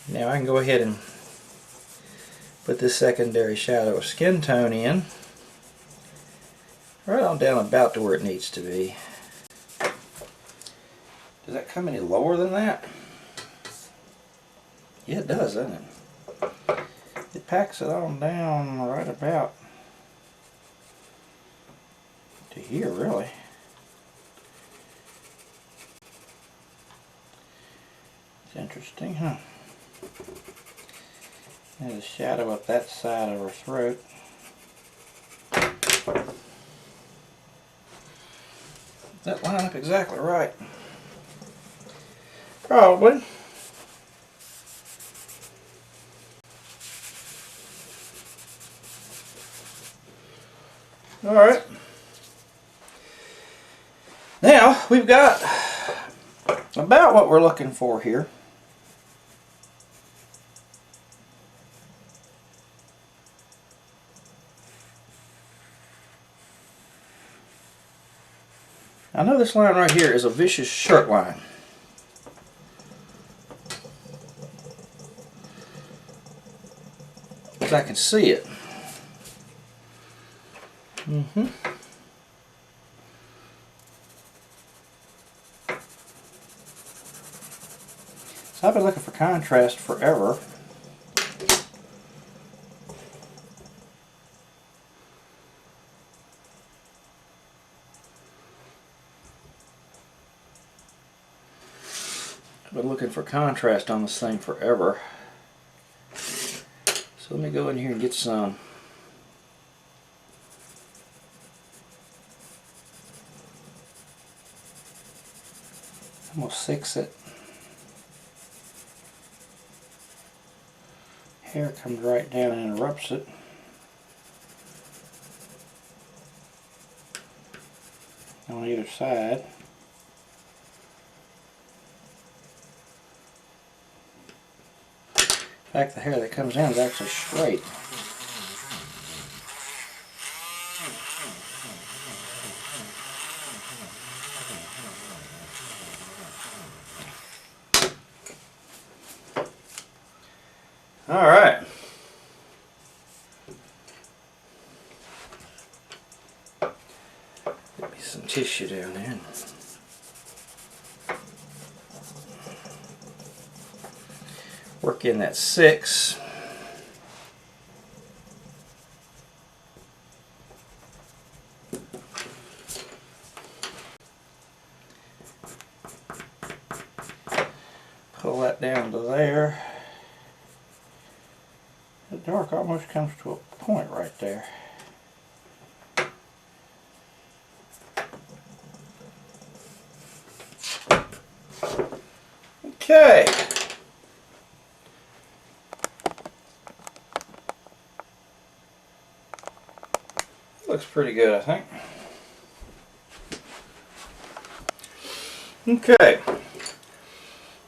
Now I can go ahead and put this secondary shadow of skin tone in right on down about to where it needs to be. Does that come any lower than that? Yeah, it does, doesn't it? It packs it on down right about to here, really. It's interesting, huh? There's a shadow up that side of her throat. Does that line up exactly right? Probably. Alright. Now, we've got about what we're looking for here. I know this line right here is a vicious shirt line. Because I can see it. So I've been looking for contrast forever. I've been looking for contrast on this thing forever. So let me go in here and get some. I'm going to 6 it. Hair comes right down and interrupts it. On either side. In fact, the hair that comes in is actually straight. All right. Get me some tissue down there. Work in that 6. Pull that down to there. The dark almost comes to a point right there. Okay. Looks pretty good, I think. Okay.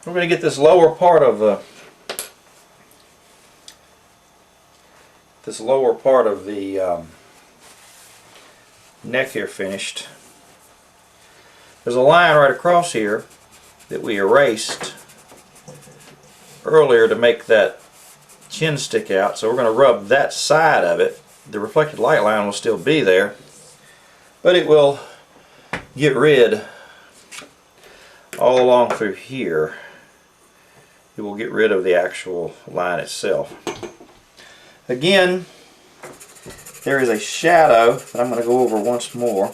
We're going to get this lower part of the neck here finished. There's a line right across here that we erased earlier to make that chin stick out, so we're going to rub that side of it. The reflected light line will still be there, but it will get rid all along through here. It will get rid of the actual line itself. Again, there is a shadow that I'm going to go over once more.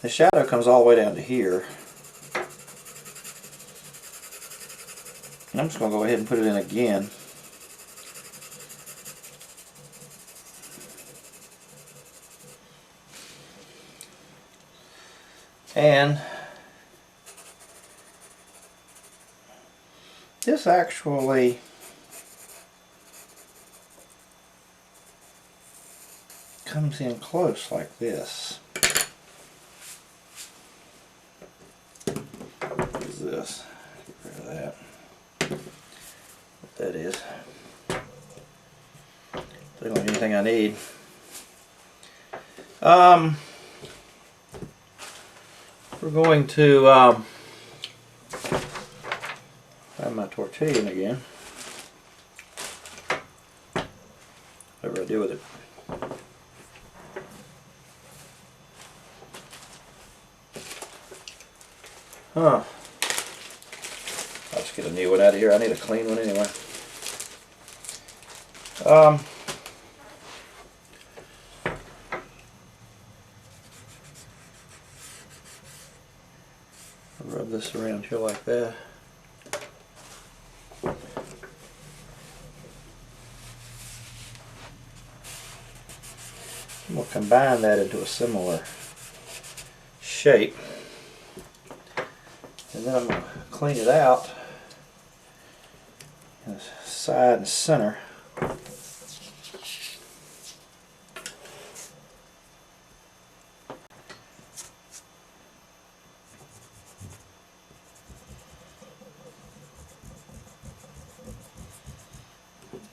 The shadow comes all the way down to here. And I'm just going to go ahead and put it in again. And this actually comes in close like this. What is this? Get rid of that. What that is. They don't have anything I need. We're going to find my tortilla again. Whatever I do with it. Huh. I'll just get a new one out of here. I need a clean one anyway. Rub this around here like that. We'll combine that into a similar shape. And then I'm going to clean it out in the side and center.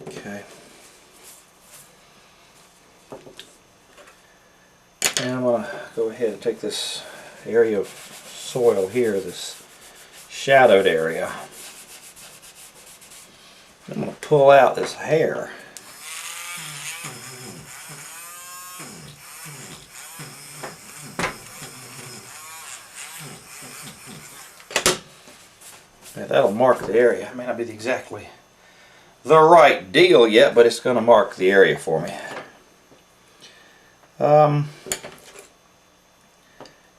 Okay. And I'm going to go ahead and take this area of soil here, this shadowed area. I'm going to pull out this hair. Now that'll mark the area. It may not be exactly the right deal yet, but it's going to mark the area for me.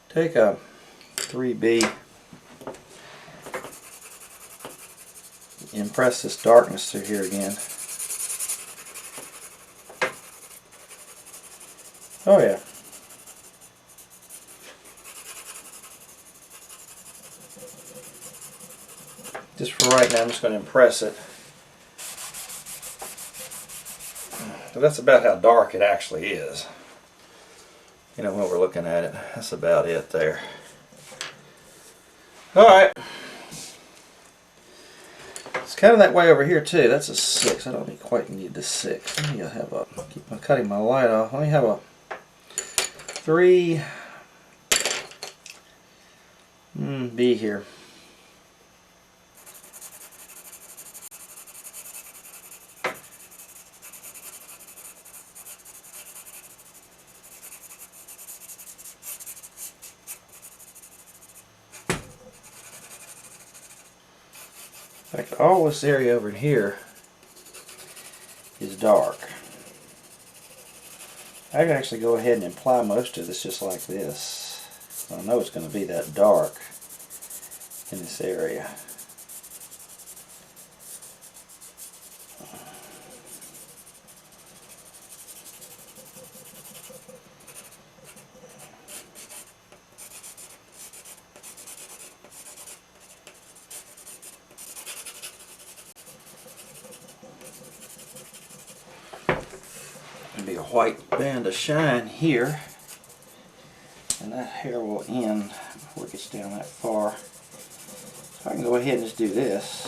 Take a 3B, and press this darkness through here again. Oh yeah. Just for right now, I'm just going to impress it. So that's about how dark it actually is. You know, when we're looking at it, that's about it there. Alright. It's kind of that way over here too. That's a 6. I don't quite need the 6. Let me have a, keep cutting my light off. Let me have a 3 B here. In fact, all this area over here is dark. I can actually go ahead and apply most of this just like this. I know it's going to be that dark in this area. Be a white band of shine here, and that hair will end before it gets down that far. So I can go ahead and just do this.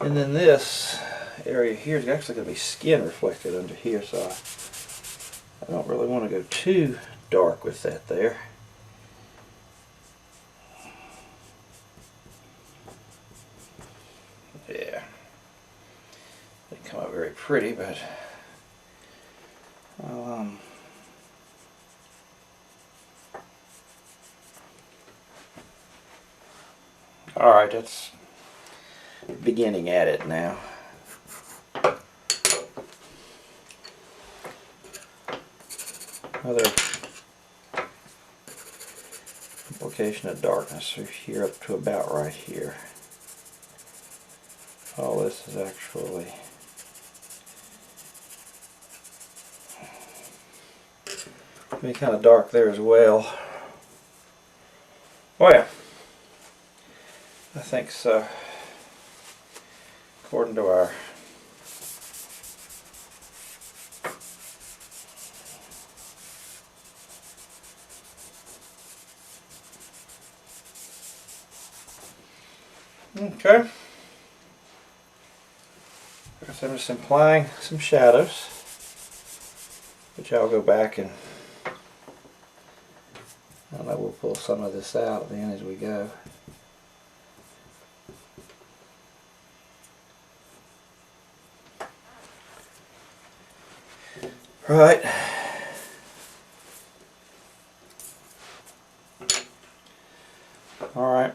And then this area here is actually going to be skin reflected under here, so I don't really want to go too dark with that there. Yeah. Didn't come out very pretty, but I'll, alright, that's beginning at it now. Another application of darkness through here up to about right here. All this is actually be kind of dark there as well. Oh yeah, I think so. According to our okay. I guess I'm just implying some shadows, which I'll go back and I don't know, we'll pull some of this out then as we go. Right. All right.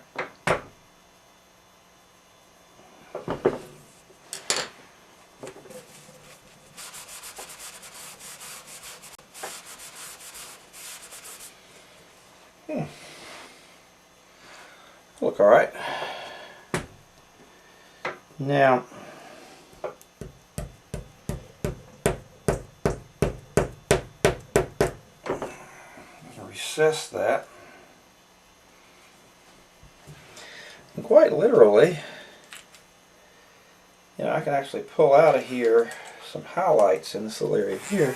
Look all right. Now, recess that. And quite literally, you know, I can actually pull out of here some highlights in this little area here.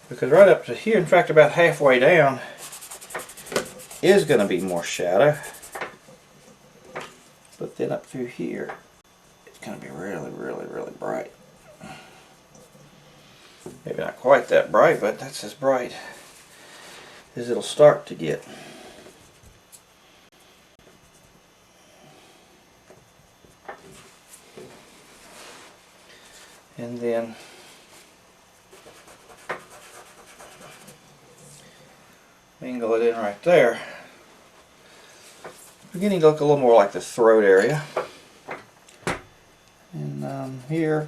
Because right up to here, in fact about halfway down, is going to be more shadow. But then up through here, it's going to be really, really, really bright. Maybe not quite that bright, but that's as bright as it'll start to get. And then mingle it in right there. Beginning to look a little more like the throat area. And here,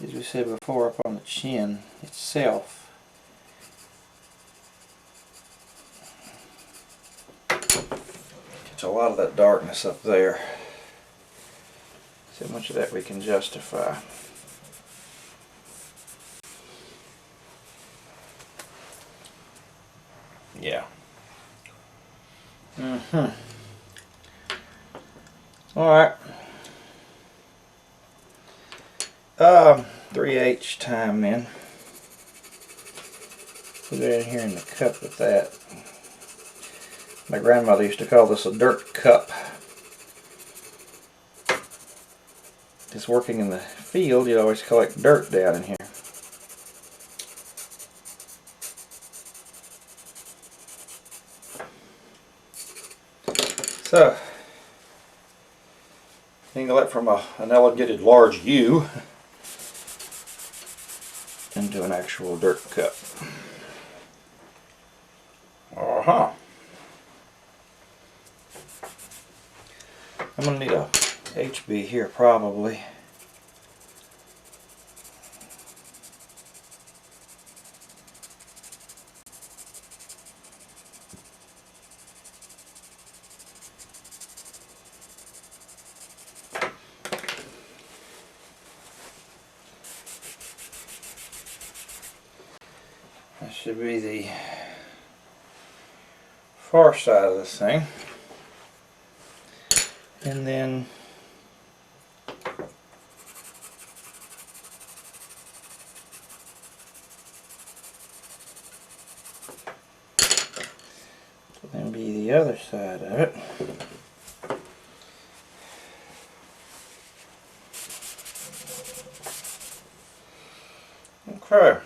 as we said before, up on the chin itself, gets a lot of that darkness up there. So much of that we can justify. Yeah. Alright. 3H time then. Put it in here in the cup with that. My grandmother used to call this a dirt cup. Just working in the field, you'd always collect dirt down in here. So, mingle it from an elongated large U into an actual dirt cup. I'm going to need a HB here probably. That should be the far side of this thing. And then be the other side of it. Okay.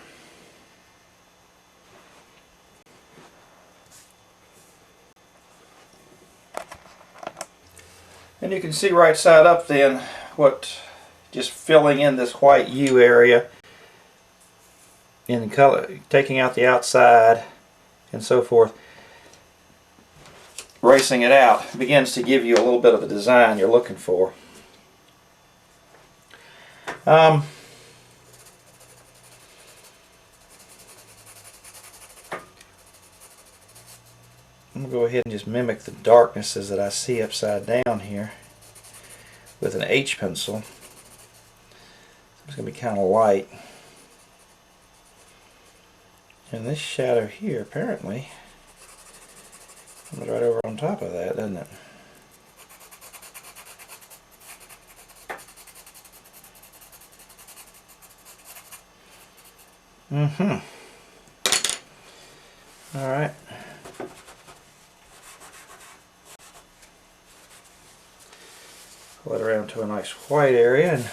And you can see right side up then what, just filling in this white U area in color, taking out the outside and so forth, racing it out begins to give you a little bit of the design you're looking for. I'm going to go ahead and just mimic the darknesses that I see upside down here with an H pencil. It's going to be kind of light. And this shadow here apparently comes right over on top of that, doesn't it? Alright. Pull it around to a nice white area and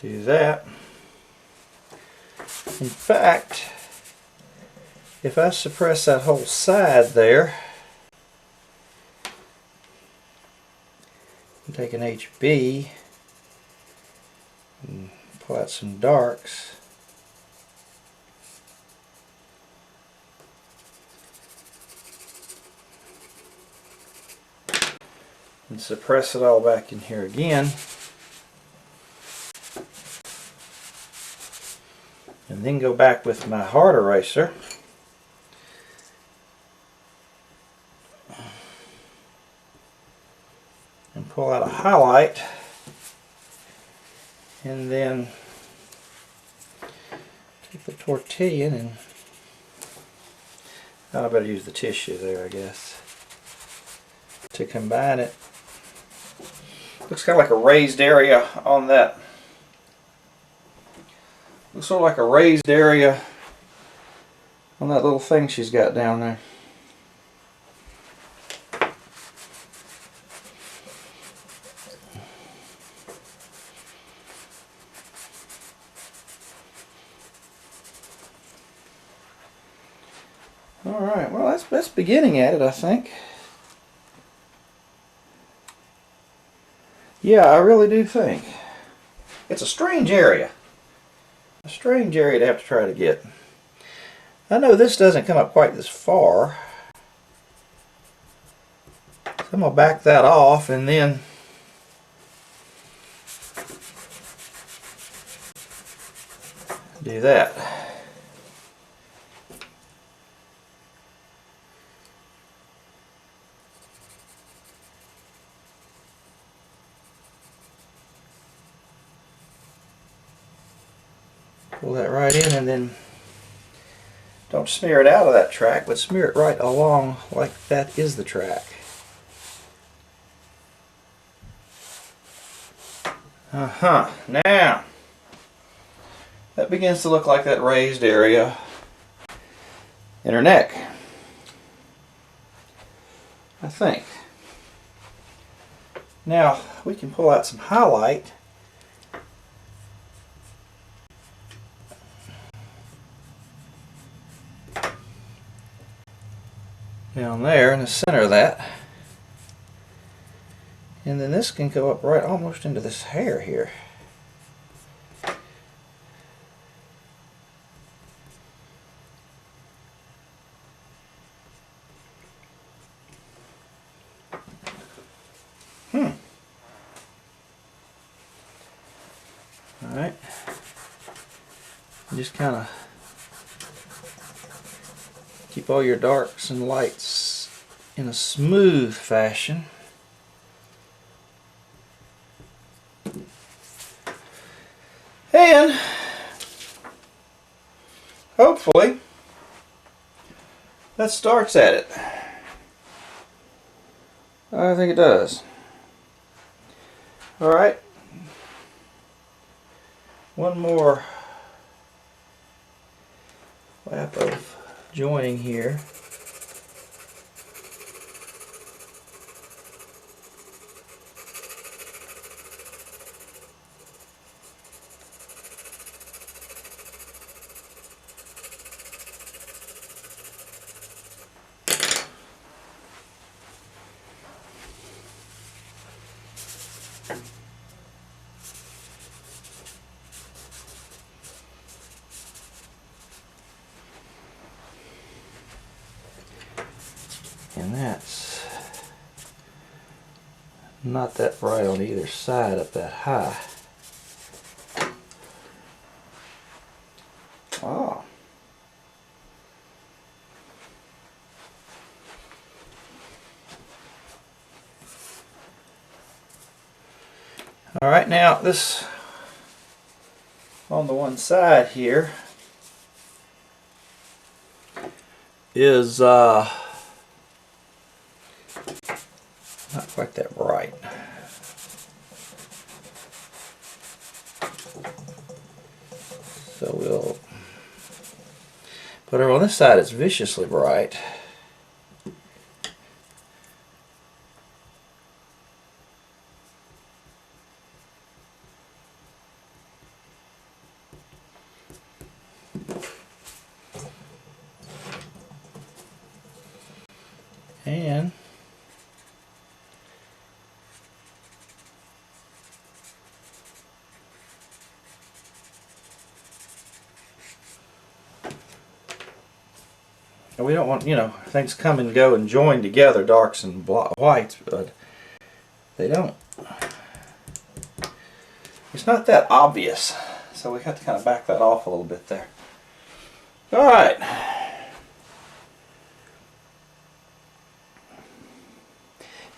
do that. In fact, if I suppress that whole side there and take an HB and pull out some darks, and suppress it all back in here again, and then go back with my hard eraser and pull out a highlight, and then take the tortilla and I better use the tissue there, I guess, to combine it. Looks kind of like a raised area on that. Looks sort of like a raised area on that little thing she's got down there. Alright, well that's beginning at it, I think. Yeah, I really do think. It's a strange area. A strange area to have to try to get. I know this doesn't come up quite this far. So I'm going to back that off and then do that. Pull that right in and then don't smear it out of that track, but smear it right along like that is the track. Now, that begins to look like that raised area in her neck, I think. Now, we can pull out some highlight. Down there in the center of that, and then this can go up right almost into this hair here. Alright, just kind of keep all your darks and lights in a smooth fashion. And hopefully that starts at it. I think it does. Alright. One more lap of joining here. and that's not that bright on either side up that high. Oh. All right, now this on the one side here is not quite that bright. So we'll put it on this side. It's viciously bright. And we don't want, you know, things come and go and join together, darks and whites, but they don't. It's not that obvious, so we have to kind of back that off a little bit there. All right.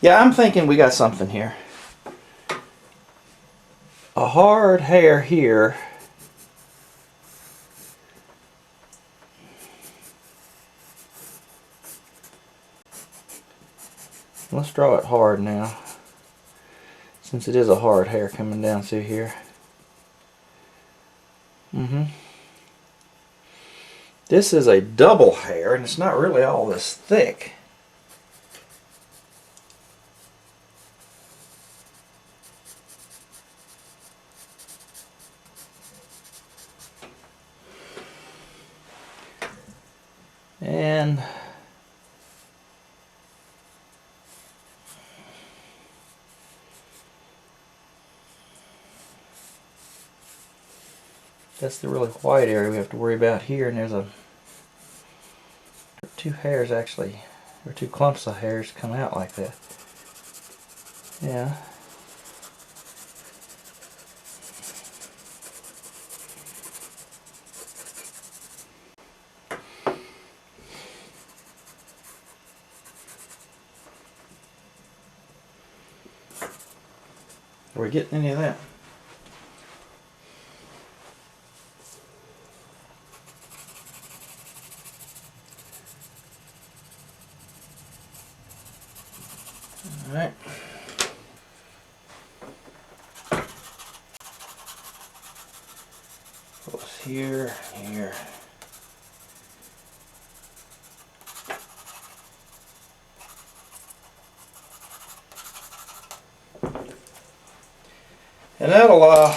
Yeah, I'm thinking we got something here. A hard hair here. Let's draw it hard now, since it is a hard hair coming down through here. This is a double hair, and it's not really all this thick. And that's the really white area we have to worry about here, and there's two hairs actually, or two clumps of hairs come out like that. Yeah. Are we getting any of that? All right. Goes here, here. And that'll we'll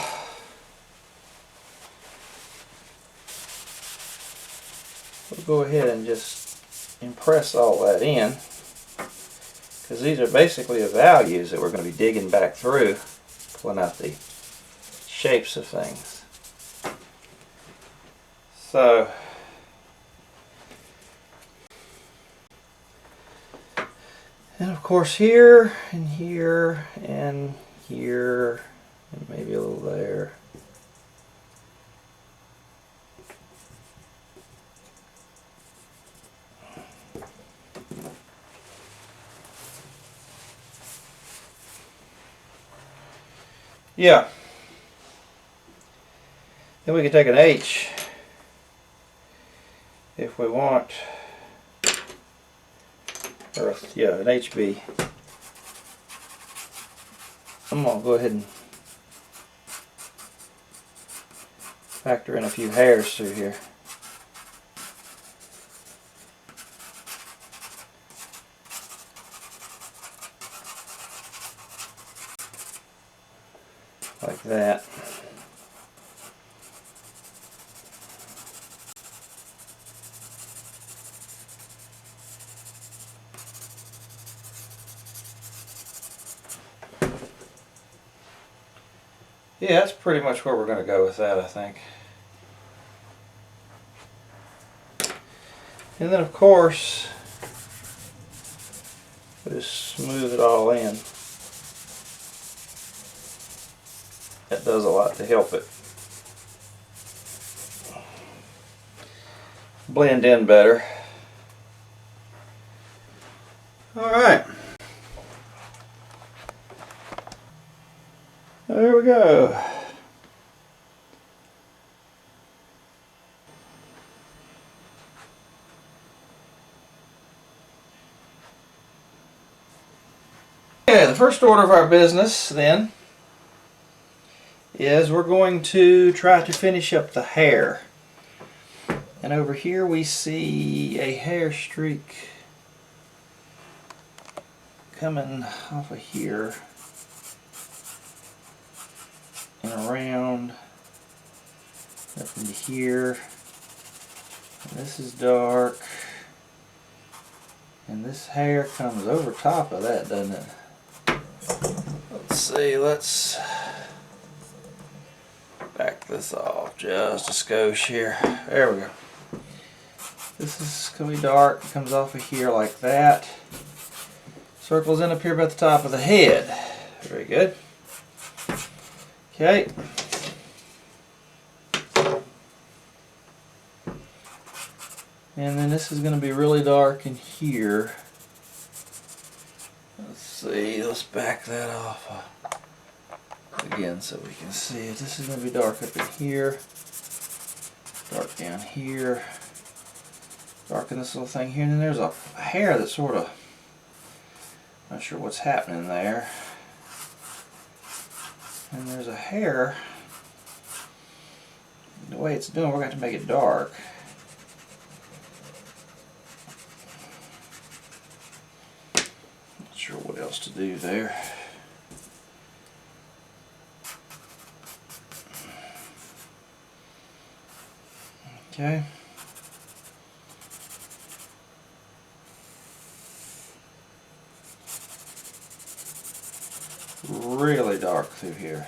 go ahead and just impress all that in, because these are basically the values that we're going to be digging back through, pulling out the shapes of things. So and of course here and here and here and maybe a little there. Yeah. Then we can take an H if we want, or yeah, an HB. I'm going to go ahead and factor in a few hairs through here. Like that. Yeah, that's pretty much where we're going to go with that, I think. And then of course, Just smooth it all in. That does a lot to help it blend in better. Alright. There we go. Okay, the first order of our business then is we're going to try to finish up the hair. And over here we see a hair streak coming off of here and around up into here. And this is dark. And this hair comes over top of that, doesn't it? Let's see, let's back this off just a skosh here. There we go. This is going to be dark. It comes off of here like that. Circles in up here by the top of the head. Very good. Okay. And then this is going to be really dark in here. Let's see, let's back that off again so we can see it. This is going to be dark up in here, dark down here, dark in this little thing here, and then there's a hair that's sort of, not sure what's happening there. And there's a hair, the way it's doing, we're going to have to make it dark. Not sure what else to do there. Okay. Really dark through here.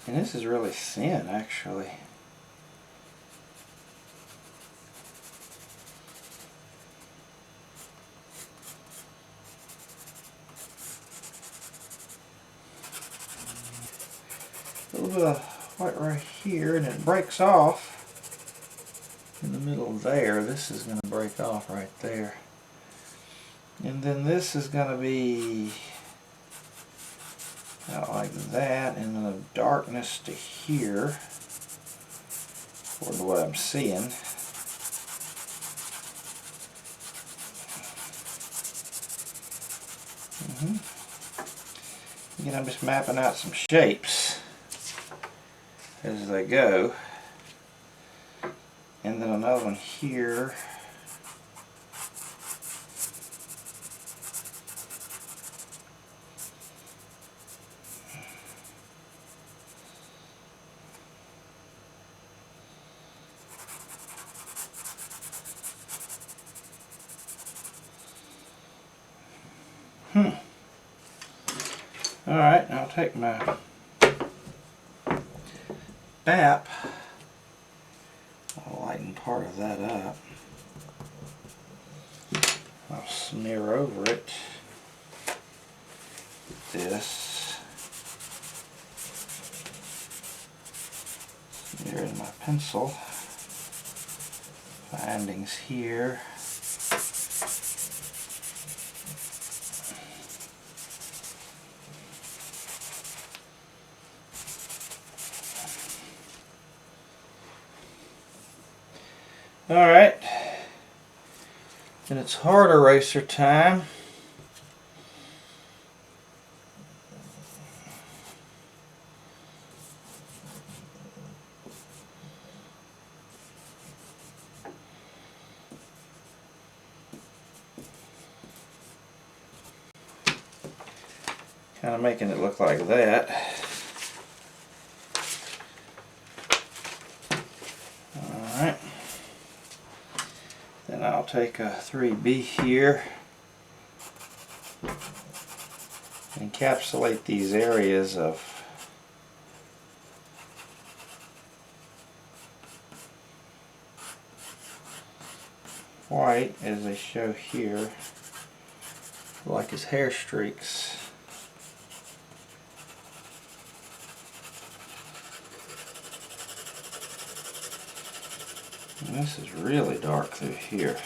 And this is really thin, actually. A little bit of white right here, and it breaks off in the middle there. This is going to break off right there. And then this is going to be out like that, and then the darkness to here, according to what I'm seeing. Again, I'm just mapping out some shapes as they go. And then another one here. Alright, I'll take my BAP. I'll lighten part of that up. I'll smear over it with this. Smear in my pencil. Findings here. Alright, and it's hard eraser time. Kind of making it look like that. Alright. Then I'll take a 3B here, encapsulate these areas of white as they show here, like his hair streaks. And this is really dark through here.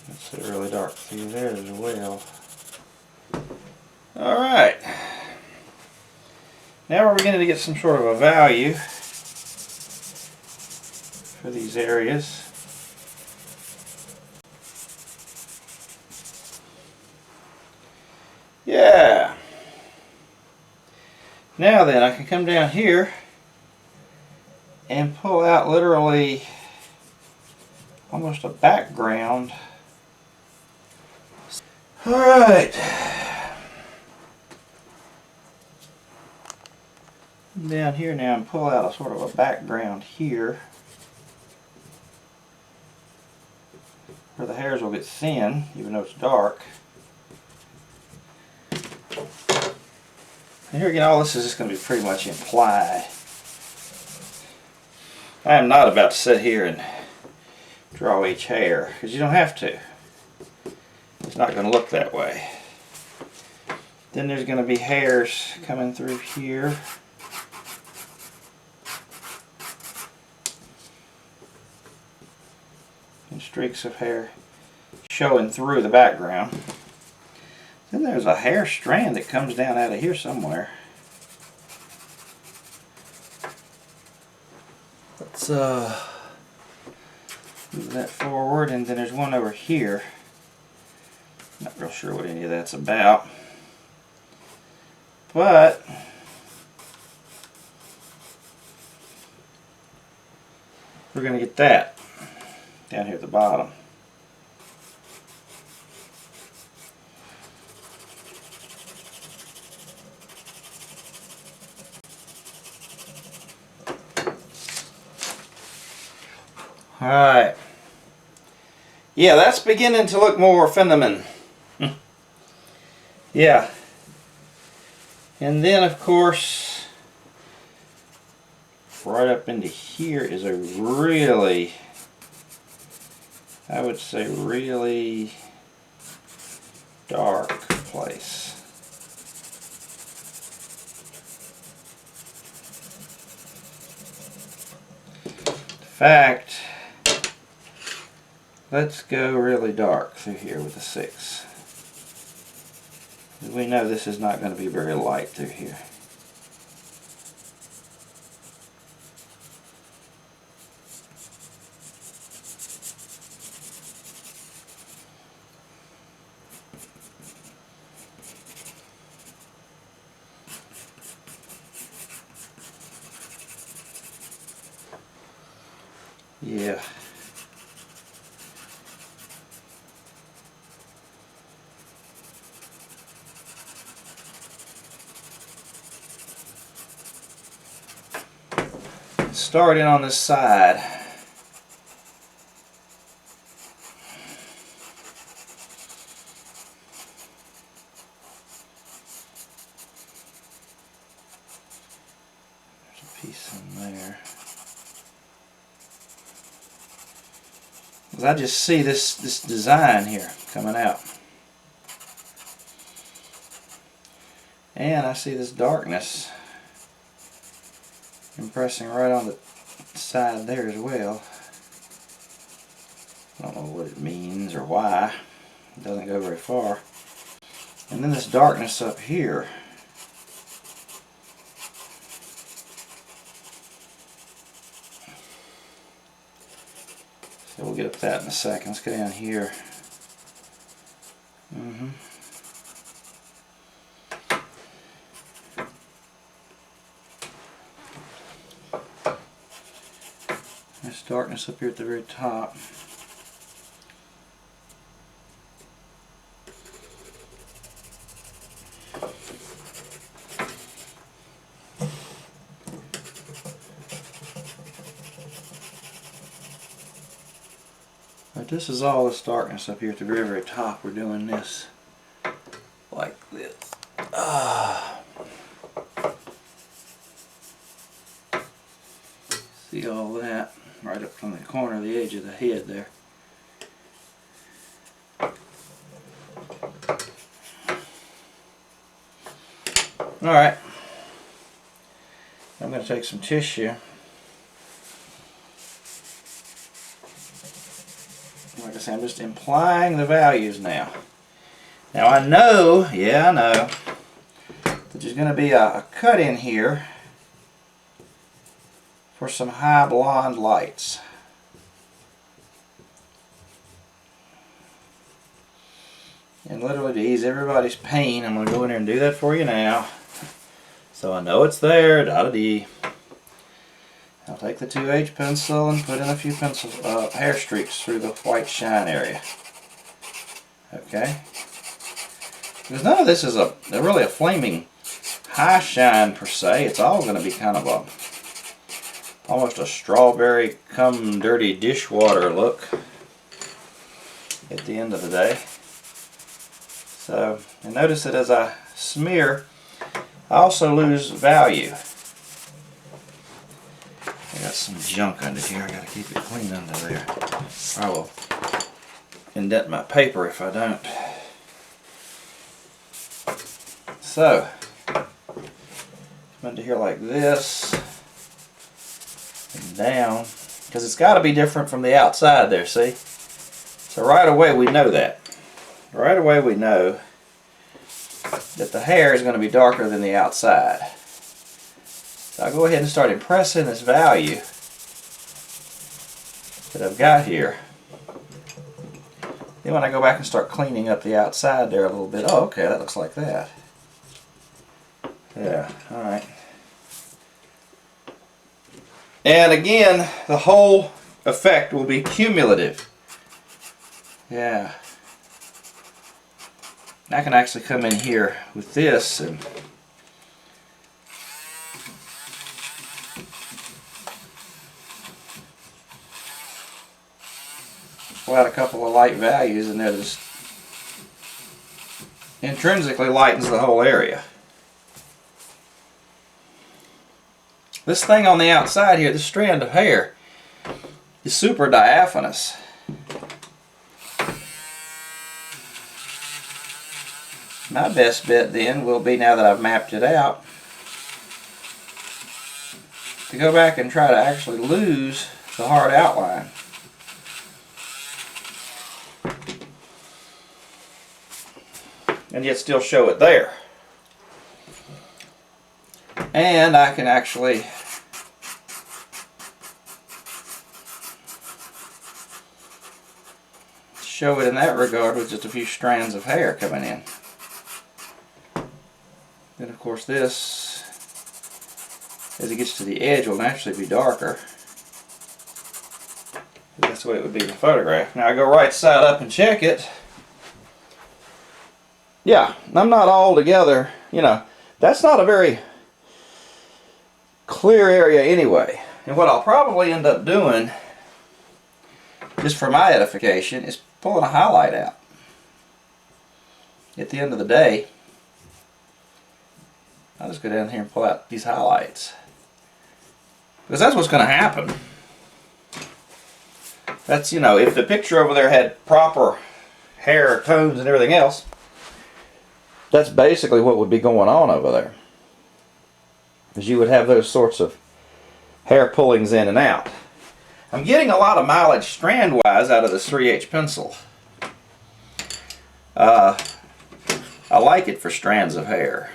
It's really dark through there as well. Alright. Now we're beginning to get some sort of a value for these areas. Yeah. Now then, I can come down here and pull out literally almost a background. Alright. Down here now and pull out a sort of a background here where the hairs will get thin, even though it's dark. And here again, all this is just going to be pretty much implied. I am not about to sit here and draw each hair, because you don't have to. It's not going to look that way. Then there's going to be hairs coming through here. And streaks of hair showing through the background. Then there's a hair strand that comes down out of here somewhere. Let's move that forward, and then there's one over here. Not real sure what any of that's about. But we're going to get that down here at the bottom. Alright. Yeah, that's beginning to look more feminine. Yeah. And then, of course, right up into here is a really, I would say, really dark place. In fact, let's go really dark through here with a 6. We know this is not going to be very light through here. Yeah. Starting on this side. There's a piece in there. I just see this design here coming out. And I see this darkness impressing right on the side there as well. I don't know what it means or why. It doesn't go very far. And then this darkness up here. So we'll get up that in a second. Let's go down here. There's darkness up here at the very top. this is all this darkness up here at the very, very top. We're doing this like this. See all that right up from the corner of the edge of the head there. Alright, I'm going to take some tissue. Like I said, I'm just implying the values now. Now I know, yeah I know, that there's going to be a cut in here for some high blonde lights. And literally to ease everybody's pain, I'm going to go in there and do that for you now. So I know it's there, da-da-dee. I'll take the 2H pencil and put in a few hair streaks through the white shine area. Okay? Because none of this is really a flaming high shine per se. It's all going to be kind of almost a strawberry come dirty dishwater look at the end of the day. So, and notice that as I smear, I also lose value. I got some junk under here. I got to keep it clean under there. I will indent my paper if I don't. So, come under here like this and down, because it's got to be different from the outside there, see? So right away we know that. Right away we know that the hair is going to be darker than the outside. So I'll go ahead and start impressing this value that I've got here. Then when I go back and start cleaning up the outside there a little bit, oh okay, that looks like that. Yeah, alright. And again, the whole effect will be cumulative. Yeah. I can actually come in here with this and pull out a couple of light values, and that just intrinsically lightens the whole area. This thing on the outside here, this strand of hair, is super diaphanous. My best bet then will be, now that I've mapped it out, to go back and try to actually lose the hard outline. And yet still show it there. And I can actually show it in that regard with just a few strands of hair coming in. Then of course this, as it gets to the edge, will naturally be darker. That's the way it would be in the photograph. Now I go right side up and check it. Yeah, I'm not all together, you know, that's not a very clear area anyway. And what I'll probably end up doing, just for my edification, is pulling a highlight out. At the end of the day, I'll just go down here and pull out these highlights. Because that's what's going to happen. That's, you know, if the picture over there had proper hair tones and everything else, that's basically what would be going on over there. Because you would have those sorts of hair pullings in and out. I'm getting a lot of mileage strand-wise out of this 3H pencil. I like it for strands of hair.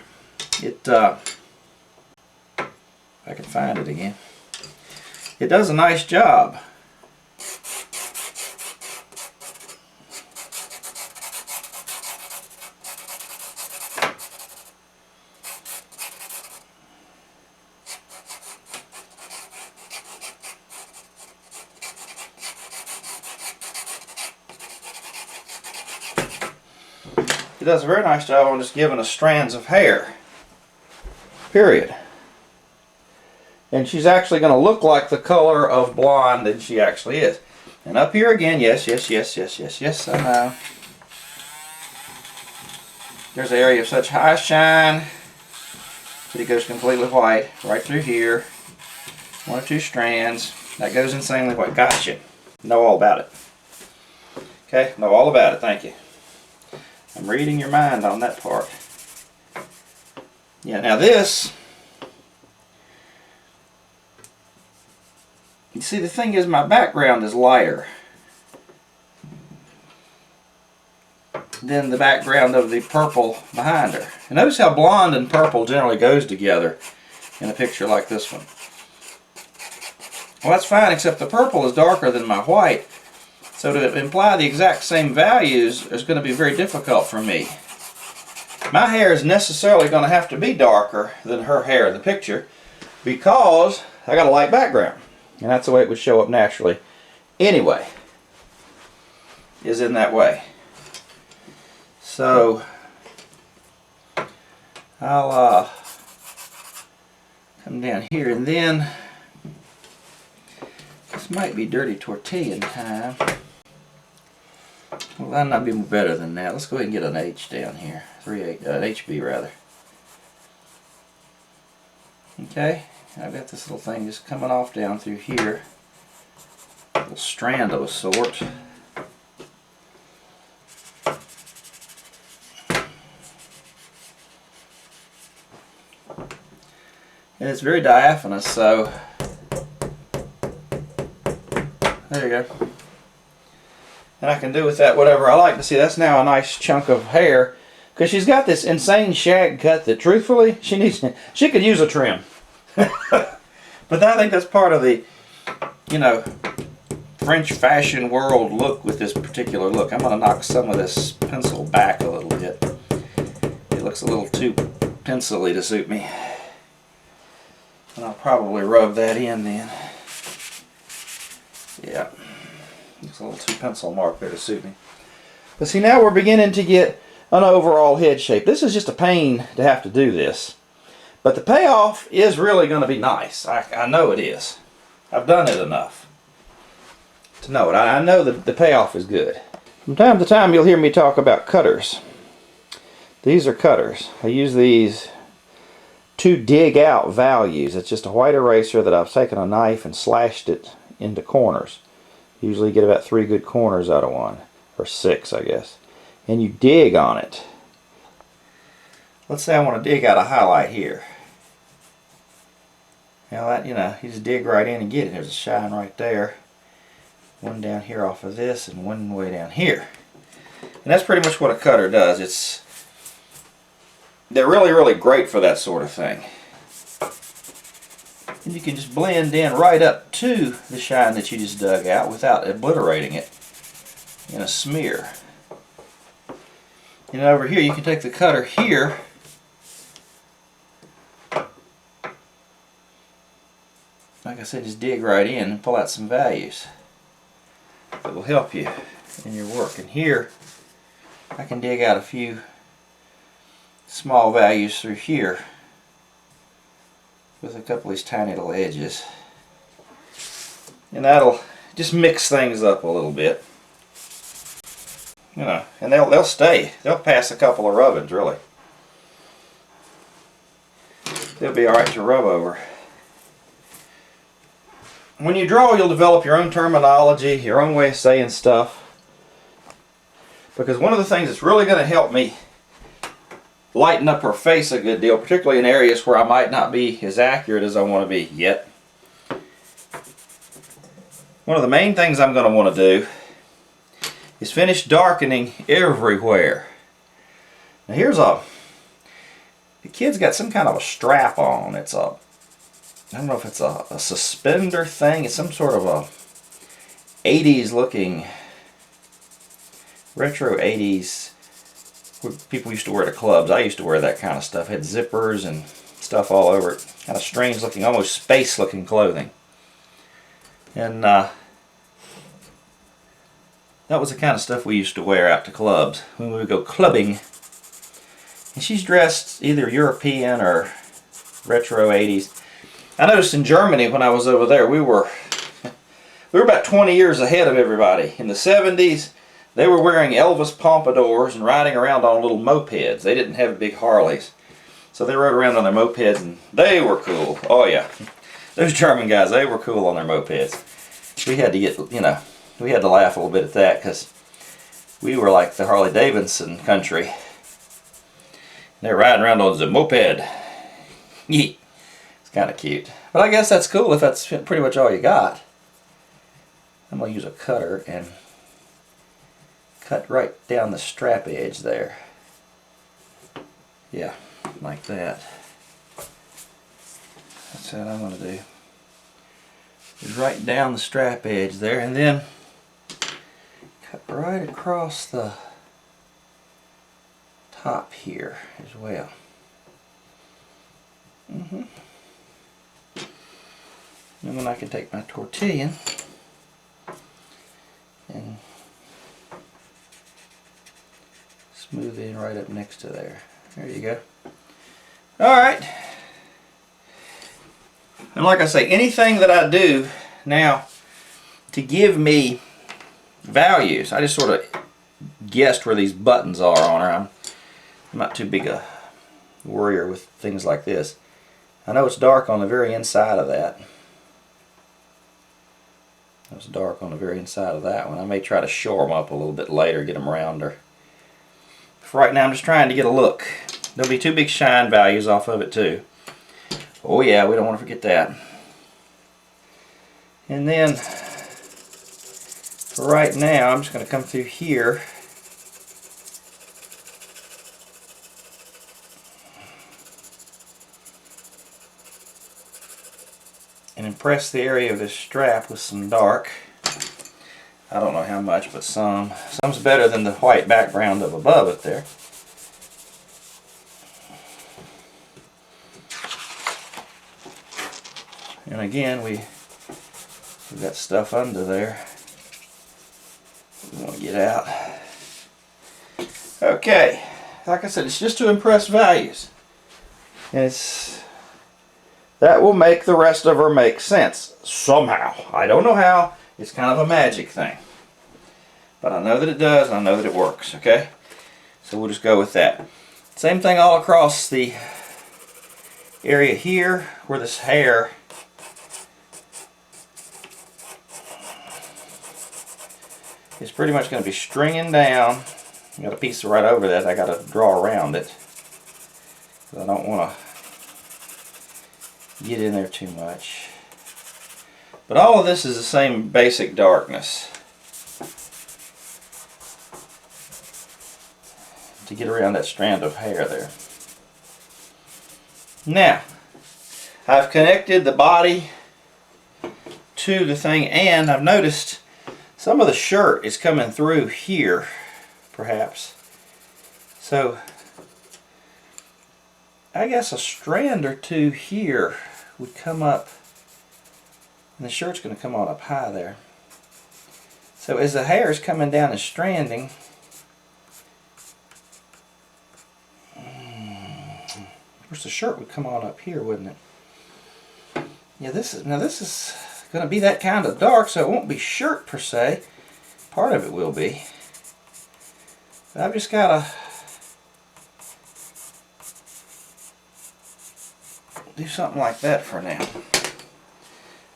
It, if I can find it again, it does a nice job. It does a very nice job on just giving us strands of hair. Period. And she's actually going to look like the color of blonde that she actually is. And up here again, yes, yes, yes, yes, yes, yes, I know. There's an area of such high shine that it goes completely white right through here. 1 or 2 strands. That goes insanely white. Gotcha. Know all about it. Okay, know all about it. Thank you. I'm reading your mind on that part. Yeah, now this, you see, the thing is, my background is lighter than the background of the purple behind her. And notice how blonde and purple generally goes together in a picture like this one. Well, that's fine, except the purple is darker than my white. So to imply the exact same values is going to be very difficult for me. My hair is necessarily going to have to be darker than her hair in the picture because I got a light background. And that's the way it would show up naturally. Anyway, is in that way. So I'll come down here, and then this might be dirty tortilla time. Well, that'll not be better than that. Let's go ahead and get an H down here. HB rather. Okay, I've got this little thing just coming off down through here. A little strand of a sort. And it's very diaphanous, so there you go. And I can do with that whatever I like. To see, that's now a nice chunk of hair, because she's got this insane shag cut that, truthfully, she could use a trim. But I think that's part of the, you know, French fashion world look with this particular look. I'm going to knock some of this pencil back a little bit. It looks a little too pencil-y to suit me. And I'll probably rub that in then. Yeah. Looks a little too pencil mark there to suit me. But see, now we're beginning to get an overall head shape. This is just a pain to have to do this. But the payoff is really going to be nice. I know it is. I've done it enough to know it. I know that the payoff is good. From time to time you'll hear me talk about cutters. These are cutters. I use these to dig out values. It's just a white eraser that I've taken a knife and slashed it into corners. Usually you get about 3 good corners out of one, or 6 I guess. And you dig on it. Let's say I want to dig out a highlight here. Now that, you know, you just dig right in and get it. There's a shine right there. One down here off of this and one way down here. And that's pretty much what a cutter does. They're really, really great for that sort of thing. And you can just blend in right up to the shine that you just dug out without obliterating it in a smear. And over here you can take the cutter here like I said, just dig right in and pull out some values that will help you in your work. And here I can dig out a few small values through here with a couple of these tiny little edges, and that'll just mix things up a little bit, you know. And they'll stay. They'll pass a couple of rubbings, really. They'll be all right to rub over. When you draw, you'll develop your own terminology, your own way of saying stuff. Because one of the things that's really going to help me lighten up her face a good deal, particularly in areas where I might not be as accurate as I want to be yet. One of the main things I'm going to want to do is finish darkening everywhere. Now here's the kid's got some kind of a strap on. It's I don't know if it's a suspender thing. It's some sort of a 80s looking, retro 80s, what people used to wear to clubs. I used to wear that kind of stuff. It had zippers and stuff all over it. Kind of strange looking, almost space looking clothing. And that was the kind of stuff we used to wear out to clubs when we would go clubbing. And she's dressed either European or retro 80s. I noticed in Germany when I was over there, we were we were about 20 years ahead of everybody. In the 70s, they were wearing Elvis pompadours and riding around on little mopeds. They didn't have big Harleys. So they rode around on their mopeds and they were cool. Oh yeah. Those German guys, they were cool on their mopeds. We had to get, you know, we had to laugh a little bit at that because we were like the Harley Davidson country. They're riding around on the moped. It's kind of cute. But I guess that's cool if that's pretty much all you got. I'm going to use a cutter and cut right down the strap edge there. Yeah, like that. That's what I'm going to do. Is right down the strap edge there, and then cut right across the top here as well. And then I can take my tortilla and smooth in right up next to there. There you go. Alright. And like I say, anything that I do now to give me values, I just sort of guessed where these buttons are on her. I'm not too big a worrier with things like this. I know it's dark on the very inside of that. It's dark on the very inside of that one. I may try to shore them up a little bit later, get them rounder. For right now, I'm just trying to get a look. There'll be two big shine values off of it too. Oh yeah, we don't want to forget that. And then, for right now, I'm just going to come through here. And impress the area of this strap with some dark. I don't know how much, but some. Some's better than the white background of above it there. And again, we've got stuff under there we want to get out. Okay, like I said, it's just to impress values. And that will make the rest of her make sense somehow. I don't know how. It's kind of a magic thing. But I know that it does, and I know that it works, okay? So we'll just go with that. Same thing all across the area here where this hair is pretty much going to be stringing down. I got a piece right over that I got to draw around it. I don't want to get in there too much. But all of this is the same basic darkness to get around that strand of hair there. Now, I've connected the body to the thing, and I've noticed some of the shirt is coming through here, perhaps. So, I guess a strand or two here would come up, and the shirt's going to come on up high there. So as the hair is coming down and stranding, of course the shirt would come on up here, wouldn't it? Yeah, this is going to be that kind of dark, so it won't be shirt per se. Part of it will be. But I've just got to do something like that for now.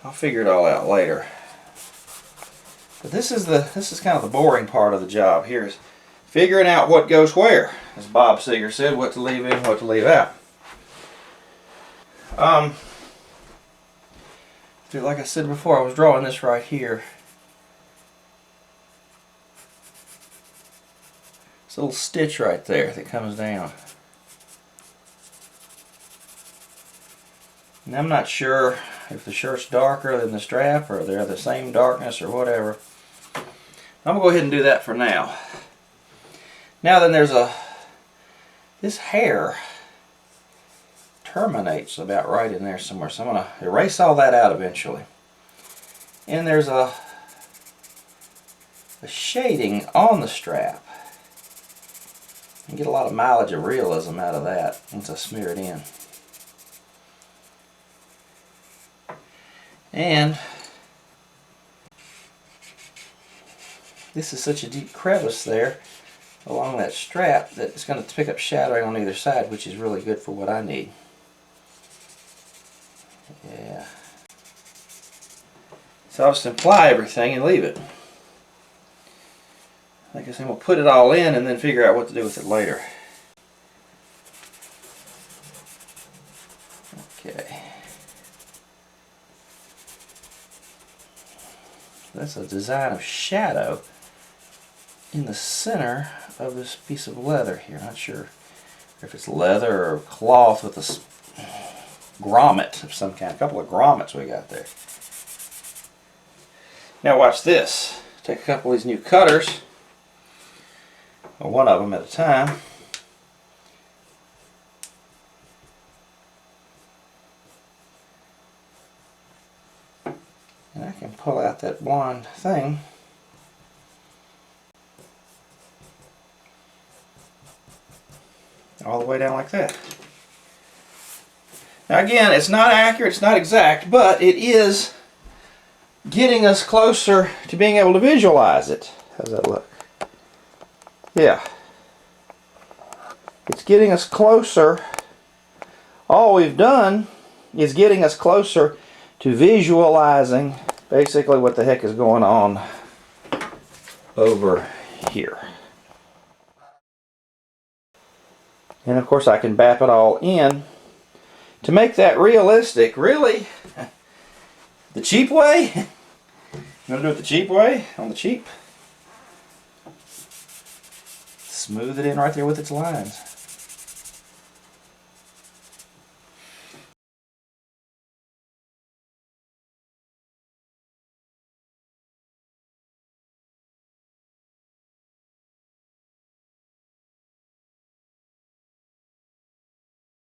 I'll figure it all out later. But this is kind of the boring part of the job here, is figuring out what goes where. As Bob Seger said, what to leave in, what to leave out. Like I said before, I was drawing this right here. It's a little stitch right there that comes down. And I'm not sure if the shirt's darker than the strap, or they're the same darkness, or whatever. I'm going to go ahead and do that for now. Now then, there's this hair terminates about right in there somewhere, so I'm going to erase all that out eventually. And there's a shading on the strap. You get a lot of mileage of realism out of that once I smear it in. And this is such a deep crevice there along that strap that it's going to pick up shadowing on either side, which is really good for what I need. Yeah. So I'll just apply everything and leave it. I guess I'm going to put it all in and then figure out what to do with it later. Okay. That's a design of shadow in the center of this piece of leather here. Not sure if it's leather or cloth with a grommet of some kind. A couple of grommets we got there. Now watch this. Take a couple of these new cutters, or one of them at a time. And I can pull out that blonde thing. All the way down like that. Now again, it's not accurate, it's not exact, but it is getting us closer to being able to visualize it. How's that look? Yeah. It's getting us closer. All we've done is getting us closer to visualizing basically what the heck is going on over here. And of course I can bap it all in to make that realistic. Really? The cheap way? You want to do it the cheap way? On the cheap? Smooth it in right there with its lines.